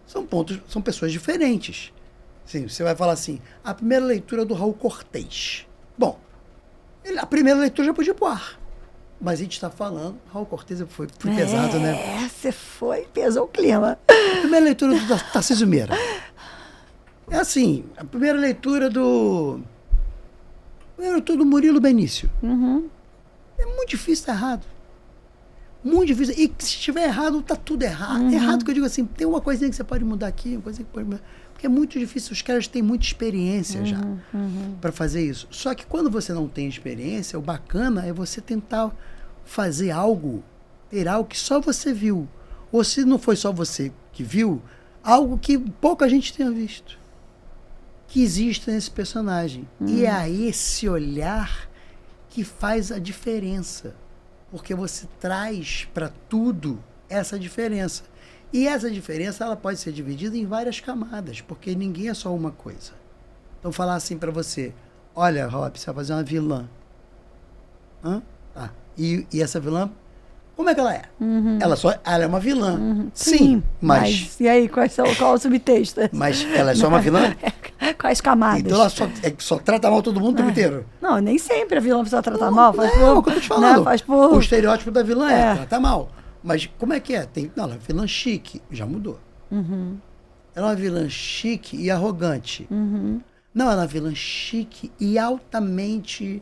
São pessoas diferentes. Sim, você vai falar assim, a primeira leitura do Raul Cortez. Bom, a primeira leitura já podia ir pro ar. Mas a gente está falando, Raul Cortez foi pesado, né? Você pesou o clima. A primeira leitura do Tarcísio Meira. É assim, a primeira leitura do Murilo Benício. É muito difícil estar errado. Muito difícil. E se estiver errado, tá tudo errado. Errado que eu digo assim, tem uma coisinha que você pode mudar aqui, uma coisinha que pode mudar. Porque é muito difícil, os caras têm muita experiência já para fazer isso. Só que quando você não tem experiência, o bacana é você tentar fazer algo, ter algo que só você viu. Ou se não foi só você que viu, algo que pouca gente tenha visto. Que existe nesse personagem. E é esse olhar que faz a diferença. Porque você traz para tudo essa diferença. E essa diferença ela pode ser dividida em várias camadas, porque ninguém é só uma coisa. Então, falar assim para você, olha, Rob, você vai fazer uma vilã. E essa vilã, como é que ela é? Ela é uma vilã. Sim, mas... E aí, qual o subtexto? Mas ela é só uma vilã? Quais camadas? Então ela só trata mal todo mundo o tempo inteiro? Não, nem sempre a vilã precisa tratar mal. É o que eu tô te falando. O estereótipo da vilã trata mal. Mas como é que é? Ela é uma vilã chique, já mudou. Ela é uma vilã chique e arrogante. Não, ela é uma vilã chique e altamente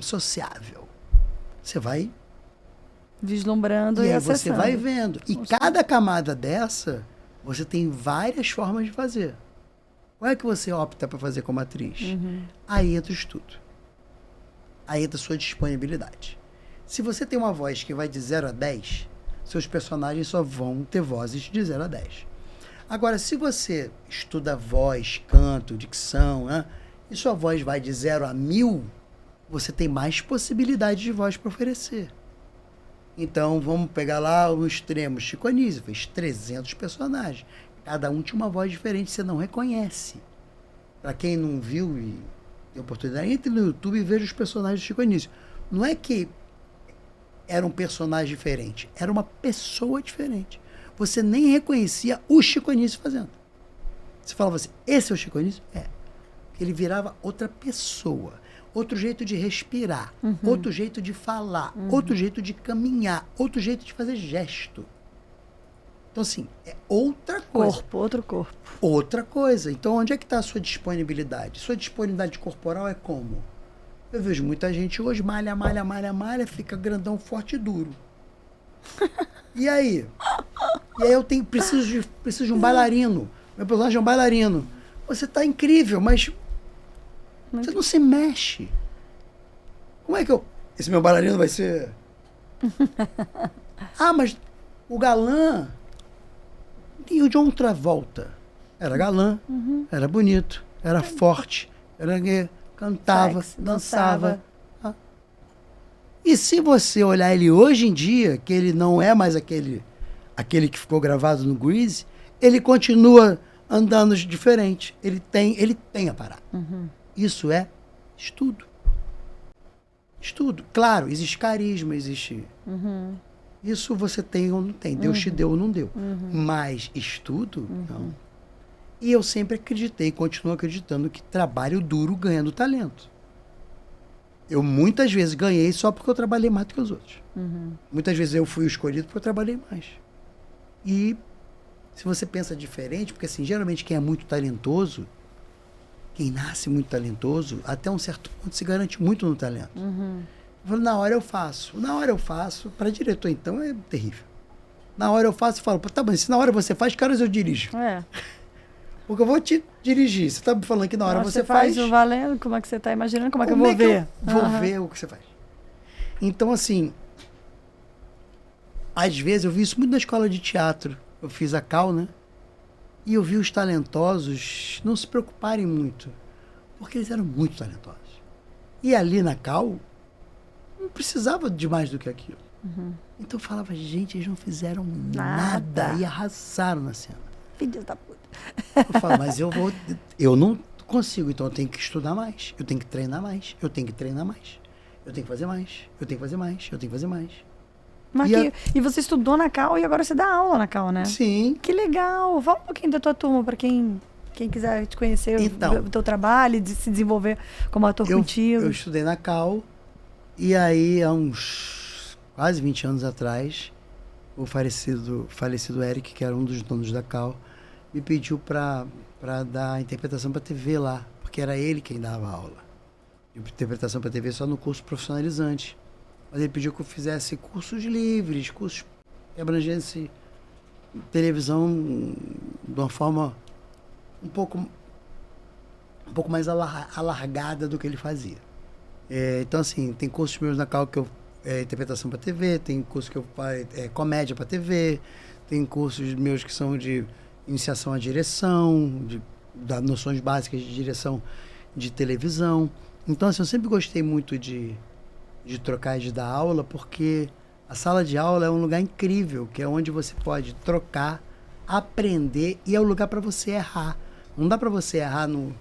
sociável. Você vai... Vislumbrando E e aí acessando. você vai vendo. E cada camada dessa, você tem várias formas de fazer. Qual é que você opta para fazer como atriz? Aí entra o estudo. Aí entra a sua disponibilidade. Se você tem uma voz que vai de 0 a 10, seus personagens só vão ter vozes de 0 a 10. Agora, se você estuda voz, canto, dicção, né, e sua voz vai de 0 a 1000, você tem mais possibilidade de voz para oferecer. Então, vamos pegar lá o extremo. Chico Anísio fez 300 personagens. Cada um tinha uma voz diferente, você não reconhece. Para quem não viu e tem oportunidade, entre no YouTube e veja os personagens do Chico Anísio. Não é que era um personagem diferente, era uma pessoa diferente. Você nem reconhecia o Chico Anísio fazendo. Você falava assim, esse é o Chico Anísio? É. Ele virava outra pessoa. Outro jeito de respirar, outro jeito de falar, outro jeito de caminhar, outro jeito de fazer gesto. Então, assim, é outra coisa. Outro corpo. Outra coisa. Então, onde é que está a sua disponibilidade? Sua disponibilidade corporal é como? Eu vejo muita gente hoje malha, fica grandão, forte e duro. E aí? E aí eu preciso de um bailarino. Meu personagem é um bailarino. Você está incrível, mas você não se mexe. Como é que esse meu bailarino vai ser... mas o galã e o John Travolta era galã, era bonito, era forte, era cantava, dançava. E se você olhar ele hoje em dia, que ele não é mais aquele que ficou gravado no Grease, ele continua andando diferente. Ele tem a parada. Isso é estudo. Estudo. Claro, existe carisma, existe... Isso você tem ou não tem. Deus te deu ou não deu. Mas estudo, não. E eu sempre acreditei, continuo acreditando que trabalho duro ganha do talento. Eu muitas vezes ganhei só porque eu trabalhei mais do que os outros. Muitas vezes eu fui o escolhido porque eu trabalhei mais. E se você pensa diferente, porque assim, geralmente quem é muito talentoso, quem nasce muito talentoso, até um certo ponto se garante muito no talento. Eu falo, na hora eu faço. Para diretor, então, é terrível. Na hora eu faço e falo, tá bom, se na hora você faz, caras eu dirijo. Porque eu vou te dirigir. Você tá me falando que na hora você faz. O valendo, como é que você tá imaginando, como é que eu vou ver? Vou ver o que você faz. Então, assim, às vezes eu vi isso muito na escola de teatro. Eu fiz a Cal, né? E eu vi os talentosos não se preocuparem muito, porque eles eram muito talentosos. E ali na Cal, não precisava de mais do que aquilo. Então eu falava, gente, eles não fizeram nada e arrasaram na cena. Filhos da puta. Eu falo, mas eu não consigo, então eu tenho que estudar mais, eu tenho que treinar mais, eu tenho que treinar mais, eu tenho que fazer mais, eu tenho que fazer mais, eu tenho que fazer mais. Mas e você estudou na Cal e agora você dá aula na Cal, né? Sim. Que legal! Fala um pouquinho da tua turma, para quem quiser te conhecer, então, o teu trabalho e se desenvolver como ator contigo. Eu estudei na Cal e aí há uns quase 20 anos atrás, o falecido Eric, que era um dos donos da Cal, me pediu para dar interpretação para TV lá, porque era ele quem dava aula. Interpretação para TV só no curso profissionalizante. Mas ele pediu que eu fizesse cursos livres, cursos que abrangessem televisão de uma forma um pouco mais alargada do que ele fazia. Então, assim, tem cursos meus na Cal que eu interpretação para TV, tem curso que eu faço comédia para TV, tem cursos meus que são de iniciação à direção, da noções básicas de direção de televisão. Então, assim, eu sempre gostei muito de trocar e de dar aula, porque a sala de aula é um lugar incrível, que é onde você pode trocar, aprender, e é o lugar para você errar. Não dá para você errar no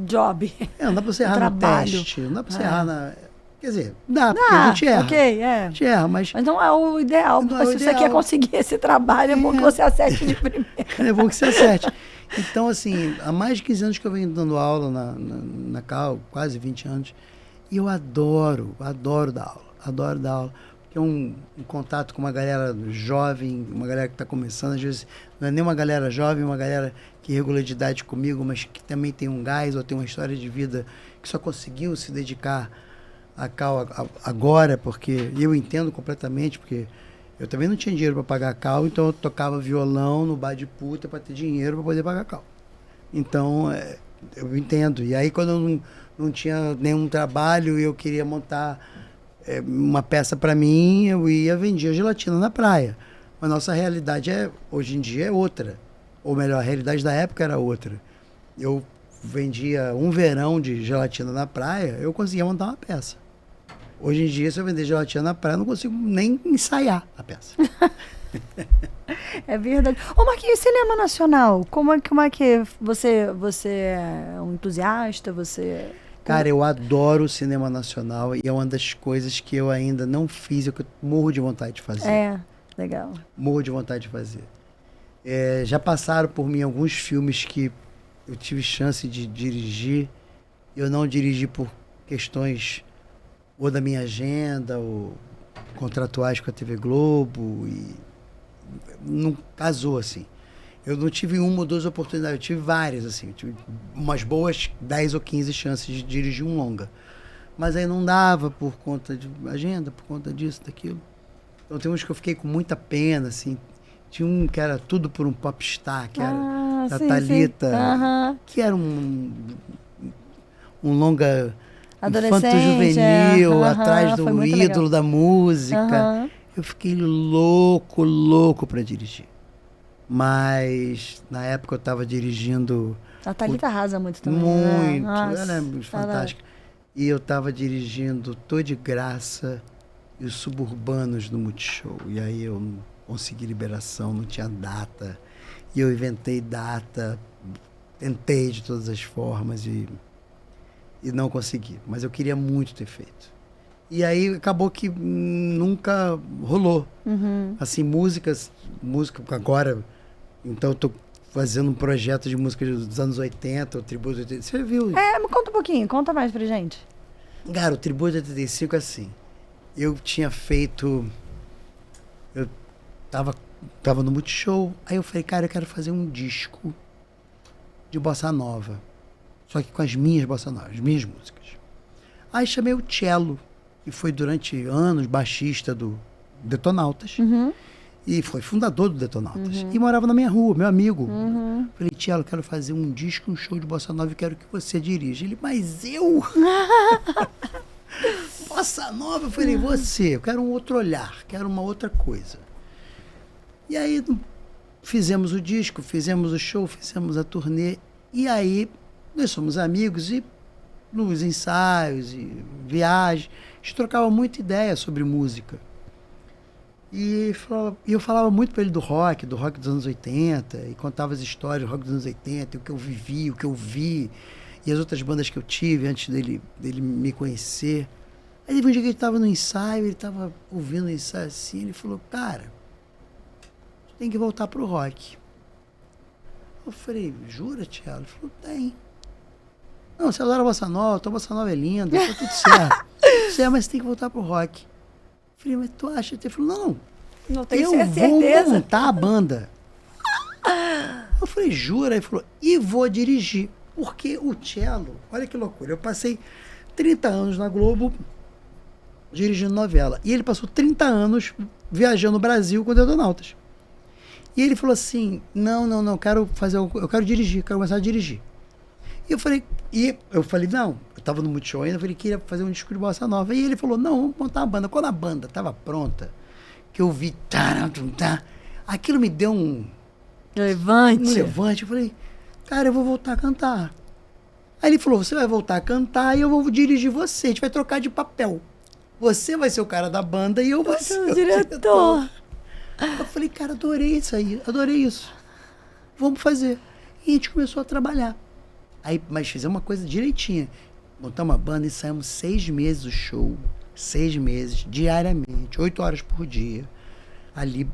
job. Não dá para você errar trabalho. No teste, não dá para você errar na... Quer dizer, dá, porque a gente erra. A gente erra, mas não é o ideal. Se você quer conseguir esse trabalho, é bom que você acerte de primeira. É bom que você acerte. Então, assim, há mais de 15 anos que eu venho dando aula na Cal, quase 20 anos, e eu adoro dar aula. Porque é um contato com uma galera jovem, uma galera que está começando, às vezes não é nem uma galera jovem, uma galera que regula de idade comigo, mas que também tem um gás ou tem uma história de vida que só conseguiu se dedicar a Cal agora, porque eu entendo completamente, porque eu também não tinha dinheiro para pagar a Cal, então eu tocava violão no bar de puta para ter dinheiro para poder pagar a Cal. Então, eu entendo. E aí, quando eu não tinha nenhum trabalho e eu queria montar uma peça para mim, eu ia vendia gelatina na praia. Mas nossa realidade hoje em dia é outra. Ou melhor, a realidade da época era outra. Eu vendia um verão de gelatina na praia, eu conseguia montar uma peça. Hoje em dia, se eu vender gelatina na praia, eu não consigo nem ensaiar a peça. É verdade. Ô, Marquinhos, cinema nacional, como é que você é um entusiasta? Cara, eu adoro o cinema nacional e é uma das coisas que eu ainda não fiz e que eu morro de vontade de fazer. É, legal. Morro de vontade de fazer. Já passaram por mim alguns filmes que eu tive chance de dirigir. Eu não dirigi por questões ou da minha agenda, ou contratuais com a TV Globo, e não casou, assim. Eu não tive uma ou duas oportunidades, eu tive várias, assim. Eu tive umas boas 10 ou 15 chances de dirigir um longa. Mas aí não dava por conta de agenda, por conta disso, daquilo. Então tem uns que eu fiquei com muita pena, assim. Tinha um que era Tudo por um Popstar, que era da Thalita, que era um longa infanto-juvenil, atrás do ídolo legal. Da música. Eu fiquei louco para dirigir. Mas na época eu estava dirigindo... A Thalita arrasa muito também. Muito, ela é fantástica. E eu estava dirigindo Tô de Graça e os Suburbanos no Multishow. E aí eu não consegui liberação, não tinha data. E eu inventei data, tentei de todas as formas e não consegui. Mas eu queria muito ter feito. E aí acabou que nunca rolou. Assim, música agora... Então eu tô fazendo um projeto de música dos anos 80, o Tributo de 85. Você viu? Me conta um pouquinho, conta mais pra gente. Cara, o Tributo de 85 é assim. Eu tinha feito... Eu tava no Multishow, aí eu falei, cara, eu quero fazer um disco de bossa nova. Só que com as minhas bossa novas, as minhas músicas. Aí chamei o Cello, que foi durante anos baixista do Detonautas. E foi fundador do Detonautas. E morava na minha rua, meu amigo. Falei, Cello, quero fazer um disco, um show de bossa nova e quero que você dirija. Ele, mas eu? Bossa nova? Eu falei, você, eu quero um outro olhar, quero uma outra coisa. E aí fizemos o disco, fizemos o show, fizemos a turnê. E aí nós somos amigos e nos ensaios e viagens, a gente trocava muita ideia sobre música. E eu falava muito para ele do rock dos anos 80, e contava as histórias do rock dos anos 80, o que eu vivi, o que eu vi, e as outras bandas que eu tive antes dele me conhecer. Aí um dia que ele estava no ensaio, ele estava ouvindo o ensaio assim, ele falou, cara, tu tem que voltar pro rock. Eu falei, jura, Thiago? Ele falou, tem. Não, você adora bossa nova, tua bossa nova é linda, tá tudo certo. Mas você tem que voltar pro rock. Eu falei, mas tu acha? Ele falou, não tenho certeza. Eu vou montar a banda. Eu falei, jura? Ele falou, e vou dirigir. Porque o Cello, olha que loucura, eu passei 30 anos na Globo dirigindo novela. E ele passou 30 anos viajando no Brasil com o Detonautas. E ele falou assim, não, eu quero dirigir, quero começar a dirigir. E eu falei, não, eu tava no Multishow ainda, eu falei, queria fazer um disco de bossa nova. E ele falou, não, vamos montar uma banda. Quando a banda tava pronta, que eu vi, aquilo me deu um levante. Eu falei, cara, eu vou voltar a cantar. Aí ele falou, você vai voltar a cantar e eu vou dirigir você, a gente vai trocar de papel. Você vai ser o cara da banda e eu vou ser o diretor. Eu falei, cara, adorei isso. Vamos fazer. E a gente começou a trabalhar. Aí, mas fizemos uma coisa direitinha. Montamos uma banda e saímos 6 meses do show. 6 meses, diariamente, 8 horas por dia. Ali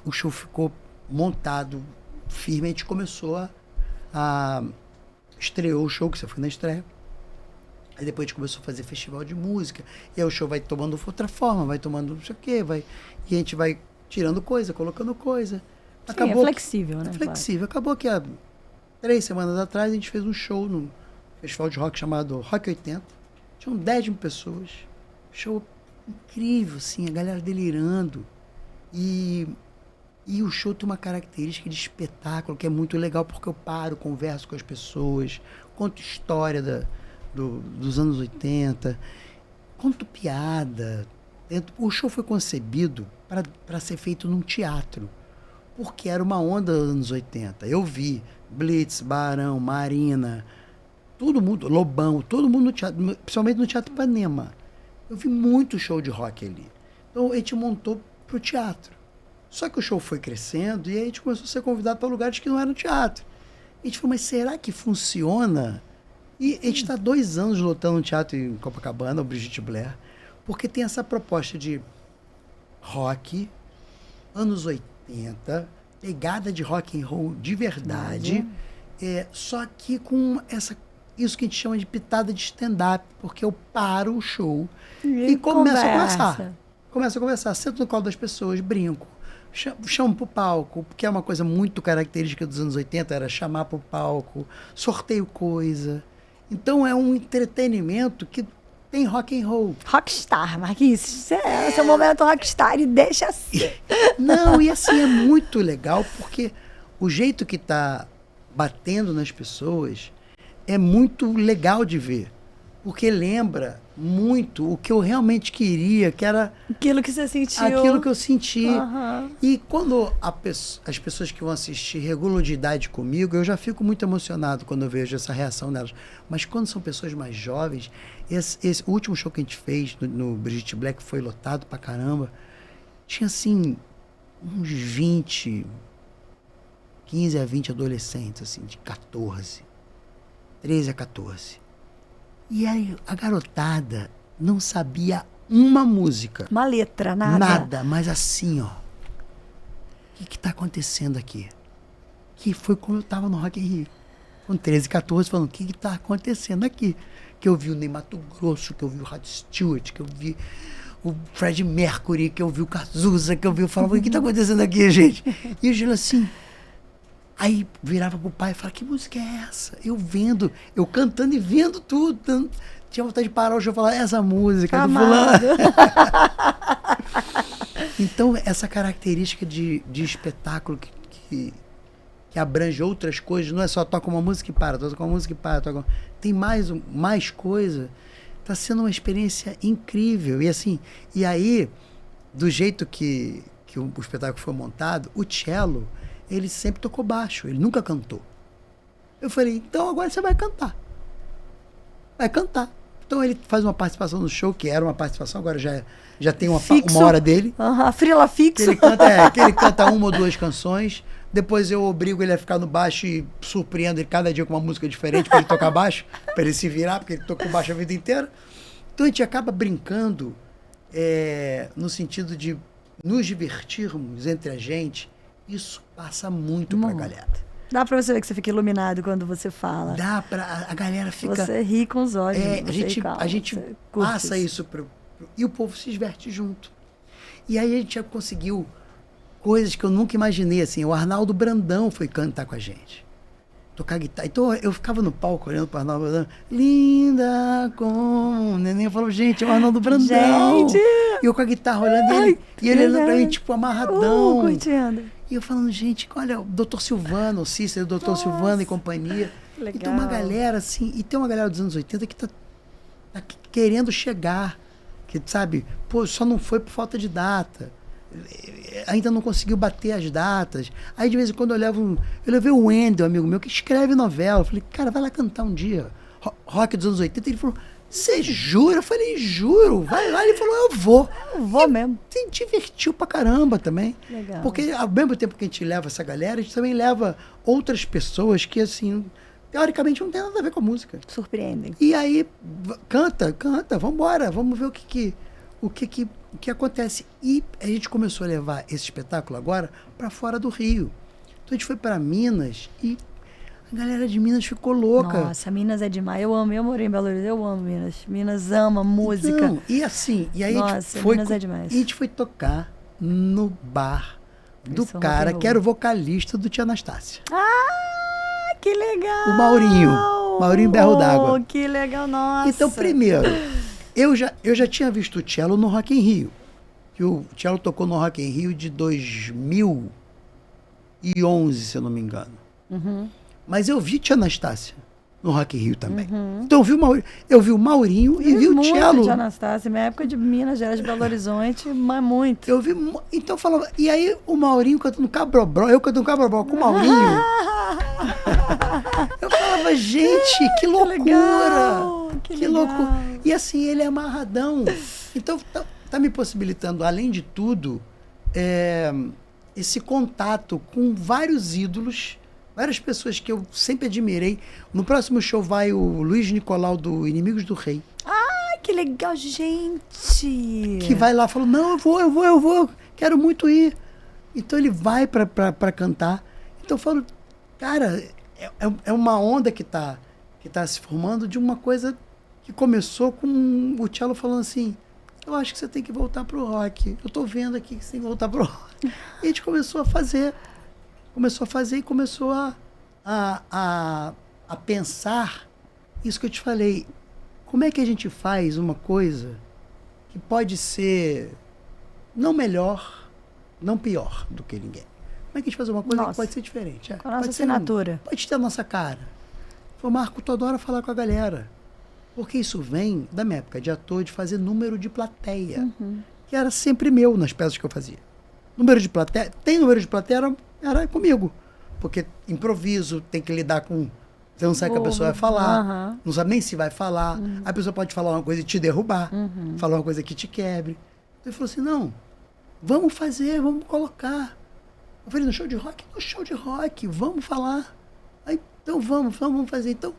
o show ficou montado firme. A gente começou estreou o show, que você foi na estreia. Aí depois a gente começou a fazer festival de música. E aí o show vai tomando outra forma, vai tomando não sei o quê. E a gente vai tirando coisa, colocando coisa. Acabou, é flexível, né? É flexível. Claro. Acabou que 3 semanas atrás, a gente fez um show no festival de rock chamado Rock 80. Tinham 10 mil pessoas. Show incrível, assim, a galera delirando. E o show tem uma característica de espetáculo que é muito legal, porque eu paro, converso com as pessoas, conto história dos anos 80, conto piada. O show foi concebido para ser feito num teatro, porque era uma onda dos anos 80. Eu vi Blitz, Barão, Marina, todo mundo, Lobão, todo mundo no teatro, principalmente no Teatro Ipanema. Eu vi muito show de rock ali. Então a gente montou pro teatro. Só que o show foi crescendo e aí a gente começou a ser convidado para lugares que não eram teatro. A gente falou, mas será que funciona? E a gente está 2 anos lotando um teatro em Copacabana, o Brigitte Blair, porque tem essa proposta de rock, anos 80, pegada de rock and roll de verdade, só que com isso que a gente chama de pitada de stand-up, porque eu paro o show e começo a conversar. Começo a conversar, sento no colo das pessoas, brinco, chamo pro palco, porque é uma coisa muito característica dos anos 80, era chamar pro palco, sorteio coisa. Então é um entretenimento que tem rock and roll. Rockstar, Marquinhos. Seu momento rockstar e deixa assim. Não, e assim é muito legal, porque o jeito que tá batendo nas pessoas é muito legal de ver. Porque lembra muito o que eu realmente queria, que era... Aquilo que você sentiu. Aquilo que eu senti. Uhum. E quando as pessoas que vão assistir regulam de idade comigo, eu já fico muito emocionado quando eu vejo essa reação delas. Mas quando são pessoas mais jovens, esse último show que a gente fez no Brigitte Black, foi lotado pra caramba, tinha assim, uns 15 a 20 adolescentes, assim, de 13 a 14. E aí a garotada não sabia uma música. Uma letra, nada. Nada, mas assim, ó. O que tá acontecendo aqui? Que foi como eu tava no Rock in Rio. Com 13, 14, falando, o que tá acontecendo aqui? Que eu vi o Ney Matogrosso, que eu vi o Rod Stewart, que eu vi o Freddie Mercury, que eu vi o Cazuza, que eu vi... Eu falava, o que tá acontecendo aqui, gente? E o Gil assim... Aí virava pro pai e falava, que música é essa? Eu vendo, eu cantando e vendo tudo. Tinha vontade de parar o show e falar, essa música do fulano. Então, essa característica de espetáculo que abrange outras coisas, não é só toca uma música e para, toca uma música e para, tem mais coisa. Está sendo uma experiência incrível. E assim, e aí, do jeito que o espetáculo foi montado, o cello, ele sempre tocou baixo, ele nunca cantou. Eu falei, então agora você vai cantar. Vai cantar. Então ele faz uma participação no show, que era uma participação, agora já tem uma hora dele. Frila fixo. Que ele canta 1 ou 2 canções, depois eu obrigo ele a ficar no baixo e surpreendo ele cada dia com uma música diferente para ele tocar baixo, para ele se virar, porque ele tocou baixo a vida inteira. Então a gente acaba brincando no sentido de nos divertirmos entre a gente. Isso passa muito pra galera. Dá pra você ver que você fica iluminado quando você fala. Dá pra... A galera fica... Você ri com os olhos. A gente passa isso e o povo se diverte junto. E aí a gente já conseguiu coisas que eu nunca imaginei, assim. O Arnaldo Brandão foi cantar com a gente. Tocar guitarra. Então eu ficava no palco olhando pro Arnaldo Brandão. Linda como um neném. Eu falava, gente, é o Arnaldo Brandão. Gente! E eu com a guitarra olhando e ele olhando pra mim, tipo, amarradão. Curtindo. E eu falando, gente, olha, o Dr. Silvano, o Cícero, o Dr. Silvano e companhia. Legal. E tem uma galera, assim, e tem uma galera dos anos 80 que tá querendo chegar, que, sabe, pô, só não foi por falta de data. Ainda não conseguiu bater as datas. Aí, de vez em quando, eu levei o Wendel, amigo meu, que escreve novela. Eu falei, cara, vai lá cantar um dia. Rock dos anos 80. Ele falou, você jura? Eu falei, juro, vai lá. Ele falou, eu vou. Eu vou mesmo. Se divertiu pra caramba também. Legal. Porque ao mesmo tempo que a gente leva essa galera, a gente também leva outras pessoas que, assim, teoricamente não tem nada a ver com a música. Surpreendem. E aí, canta, vambora, vamos ver o que acontece. E a gente começou a levar esse espetáculo agora para fora do Rio. Então a gente foi para Minas e a galera de Minas ficou louca. Nossa, Minas é demais. Eu morei em Belo Horizonte, eu amo Minas. Minas ama música. Então, e assim, e aí nossa, Minas é demais. E a gente foi tocar no bar do cara que era o vocalista do Tia Anastácia. Ah, que legal! O Maurinho Berro d'Água. Que legal, nossa. Então, primeiro, eu já tinha visto o cello no Rock in Rio. Que o cello tocou no Rock in Rio de 2011, se eu não me engano. Mas eu vi Tia Anastácia no Rock in Rio também. Então eu vi o Maurinho e vi o cello. Tia Anastácia, minha época de Minas Gerais, de Belo Horizonte, mas muito. Então eu falava, e aí o Maurinho cantando Cabrobró, eu cantando Cabrobró com o Maurinho. Eu falava, gente, que loucura! Que loucura! E assim, ele é amarradão. Então tá me possibilitando, além de tudo, esse contato com vários ídolos, várias pessoas que eu sempre admirei. No próximo show vai o Luiz Nicolau do Inimigos do Rei. Ai, que legal, gente! Que vai lá e falou, não, eu vou, quero muito ir. Então ele vai pra cantar. Então eu falo, cara, é uma onda que tá se formando de uma coisa que começou com o cello falando assim, eu acho que você tem que voltar pro rock. Eu tô vendo aqui que você tem que voltar pro rock. E a gente começou a fazer e começou a pensar isso que eu te falei. Como é que a gente faz uma coisa que pode ser não melhor, não pior do que ninguém? Como é que a gente faz uma coisa que pode ser diferente? Com a nossa assinatura. Pode ter a nossa cara. Foi o Marco Todora falar com a galera. Porque isso vem da minha época de ator, de fazer número de plateia. Que era sempre meu nas peças que eu fazia. Número de plateia, era comigo. Porque improviso, tem que lidar com... Você não sabe o que a pessoa vai falar, não sabe nem se vai falar. A pessoa pode falar uma coisa e te derrubar, falar uma coisa que te quebre. Então ele falou assim, não, vamos fazer, vamos colocar. Eu falei, no show de rock? No show de rock, vamos falar. Aí, então vamos fazer. Então,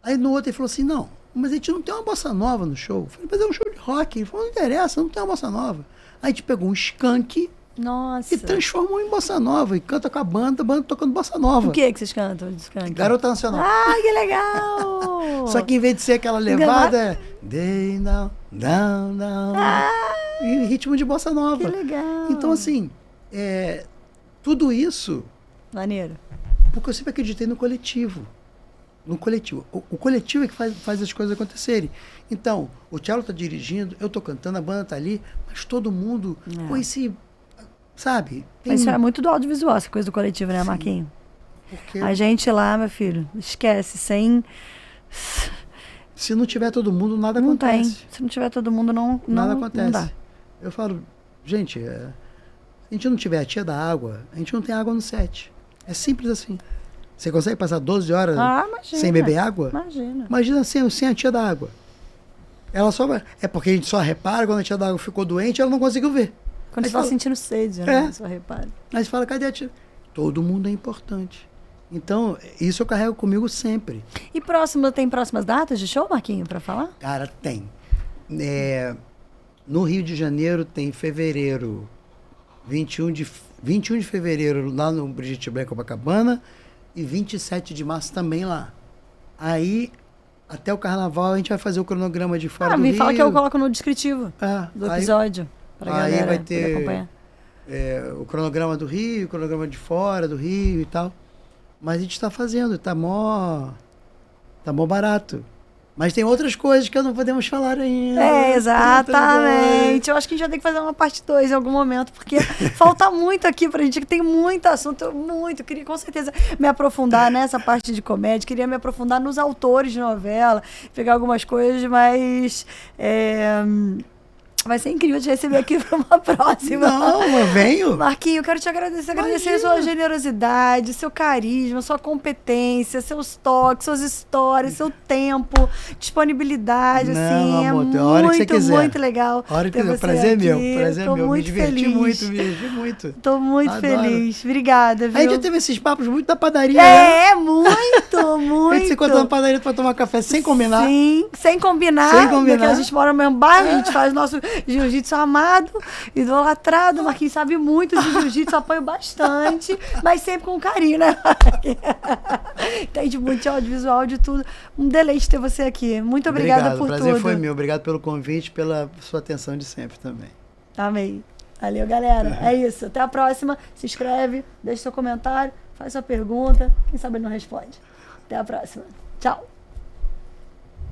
aí no outro ele falou assim, não, mas a gente não tem uma bossa nova no show. Eu falei, mas é um show de rock. Ele falou, não interessa, não tem uma bossa nova. Aí a gente pegou um skunk e transformou em bossa nova. E canta com a banda tocando bossa nova. O que vocês cantam de skunk? Garota Nacional. Ah, que legal! Só que em vez de ser aquela levada, é... Day down, down, down. Em ritmo de bossa nova. Que legal! Então, assim, tudo isso... Maneiro. Porque eu sempre acreditei no coletivo. No coletivo. O coletivo é que faz as coisas acontecerem. Então, o cello está dirigindo, eu estou cantando, a banda está ali, mas todo mundo com esse... Sabe? Mas isso é muito do audiovisual, essa coisa do coletivo, né, sim, Marquinhos? Porque a gente lá, meu filho, esquece, Se não tiver todo mundo, nada não acontece. Tem. Se não tiver todo mundo, nada acontece. Não dá. Eu falo, gente, se a gente não tiver a tia da água, a gente não tem água no set. É simples assim. Você consegue passar 12 horas sem beber água? Imagina. Imagina sem a tia da água. Ela só vai... É porque a gente só repara quando a tia da água ficou doente, ela não conseguiu ver. Quando você está sentindo sede, né? Só repara. Aí você fala, cadê a tia? Todo mundo é importante. Então, isso eu carrego comigo sempre. E tem próximas datas de show, Marquinhos, para falar? Cara, tem. No Rio de Janeiro tem fevereiro, 21 de fevereiro lá no Brigitte Blanc, Copacabana, e 27 de março também lá. Aí, até o carnaval, a gente vai fazer o cronograma de fora do Rio. Me fala que eu coloco no descritivo do episódio, pra galera aí vai ter acompanhar. O cronograma do Rio, o cronograma de fora do Rio e tal. Mas a gente está fazendo, tá mó barato. Mas tem outras coisas que não podemos falar ainda. Exatamente. Eu acho que a gente vai ter que fazer uma parte 2 em algum momento, porque falta muito aqui pra gente, que tem muito assunto, eu queria com certeza me aprofundar nessa parte de comédia, queria me aprofundar nos autores de novela, pegar algumas coisas, mas... Vai ser incrível te receber aqui para uma próxima. Não, eu venho. Marquinhos, eu quero te agradecer a sua generosidade, seu carisma, sua competência, seus toques, suas histórias, seu tempo, disponibilidade, assim, amor, muito legal. A hora que quiser. Prazer é meu. Me diverti muito. Tô muito feliz. Obrigada, viu? Aí já teve esses papos muito da padaria. Muito. A gente se encontra na padaria para tomar café sem combinar. Sim, sem combinar. Porque a gente mora no mesmo bairro, a gente faz nosso jiu-jitsu amado, idolatrado. Marquinhos sabe muito de jiu-jitsu, apoio bastante, mas sempre com carinho, né? Entende muito de audiovisual, de tudo. Um deleite ter você aqui. Muito obrigada por tudo. O prazer foi meu. Obrigado pelo convite, pela sua atenção de sempre também. Amei. Valeu, galera. É isso. Até a próxima. Se inscreve, deixa seu comentário, faz sua pergunta. Quem sabe ele não responde. Até a próxima. Tchau.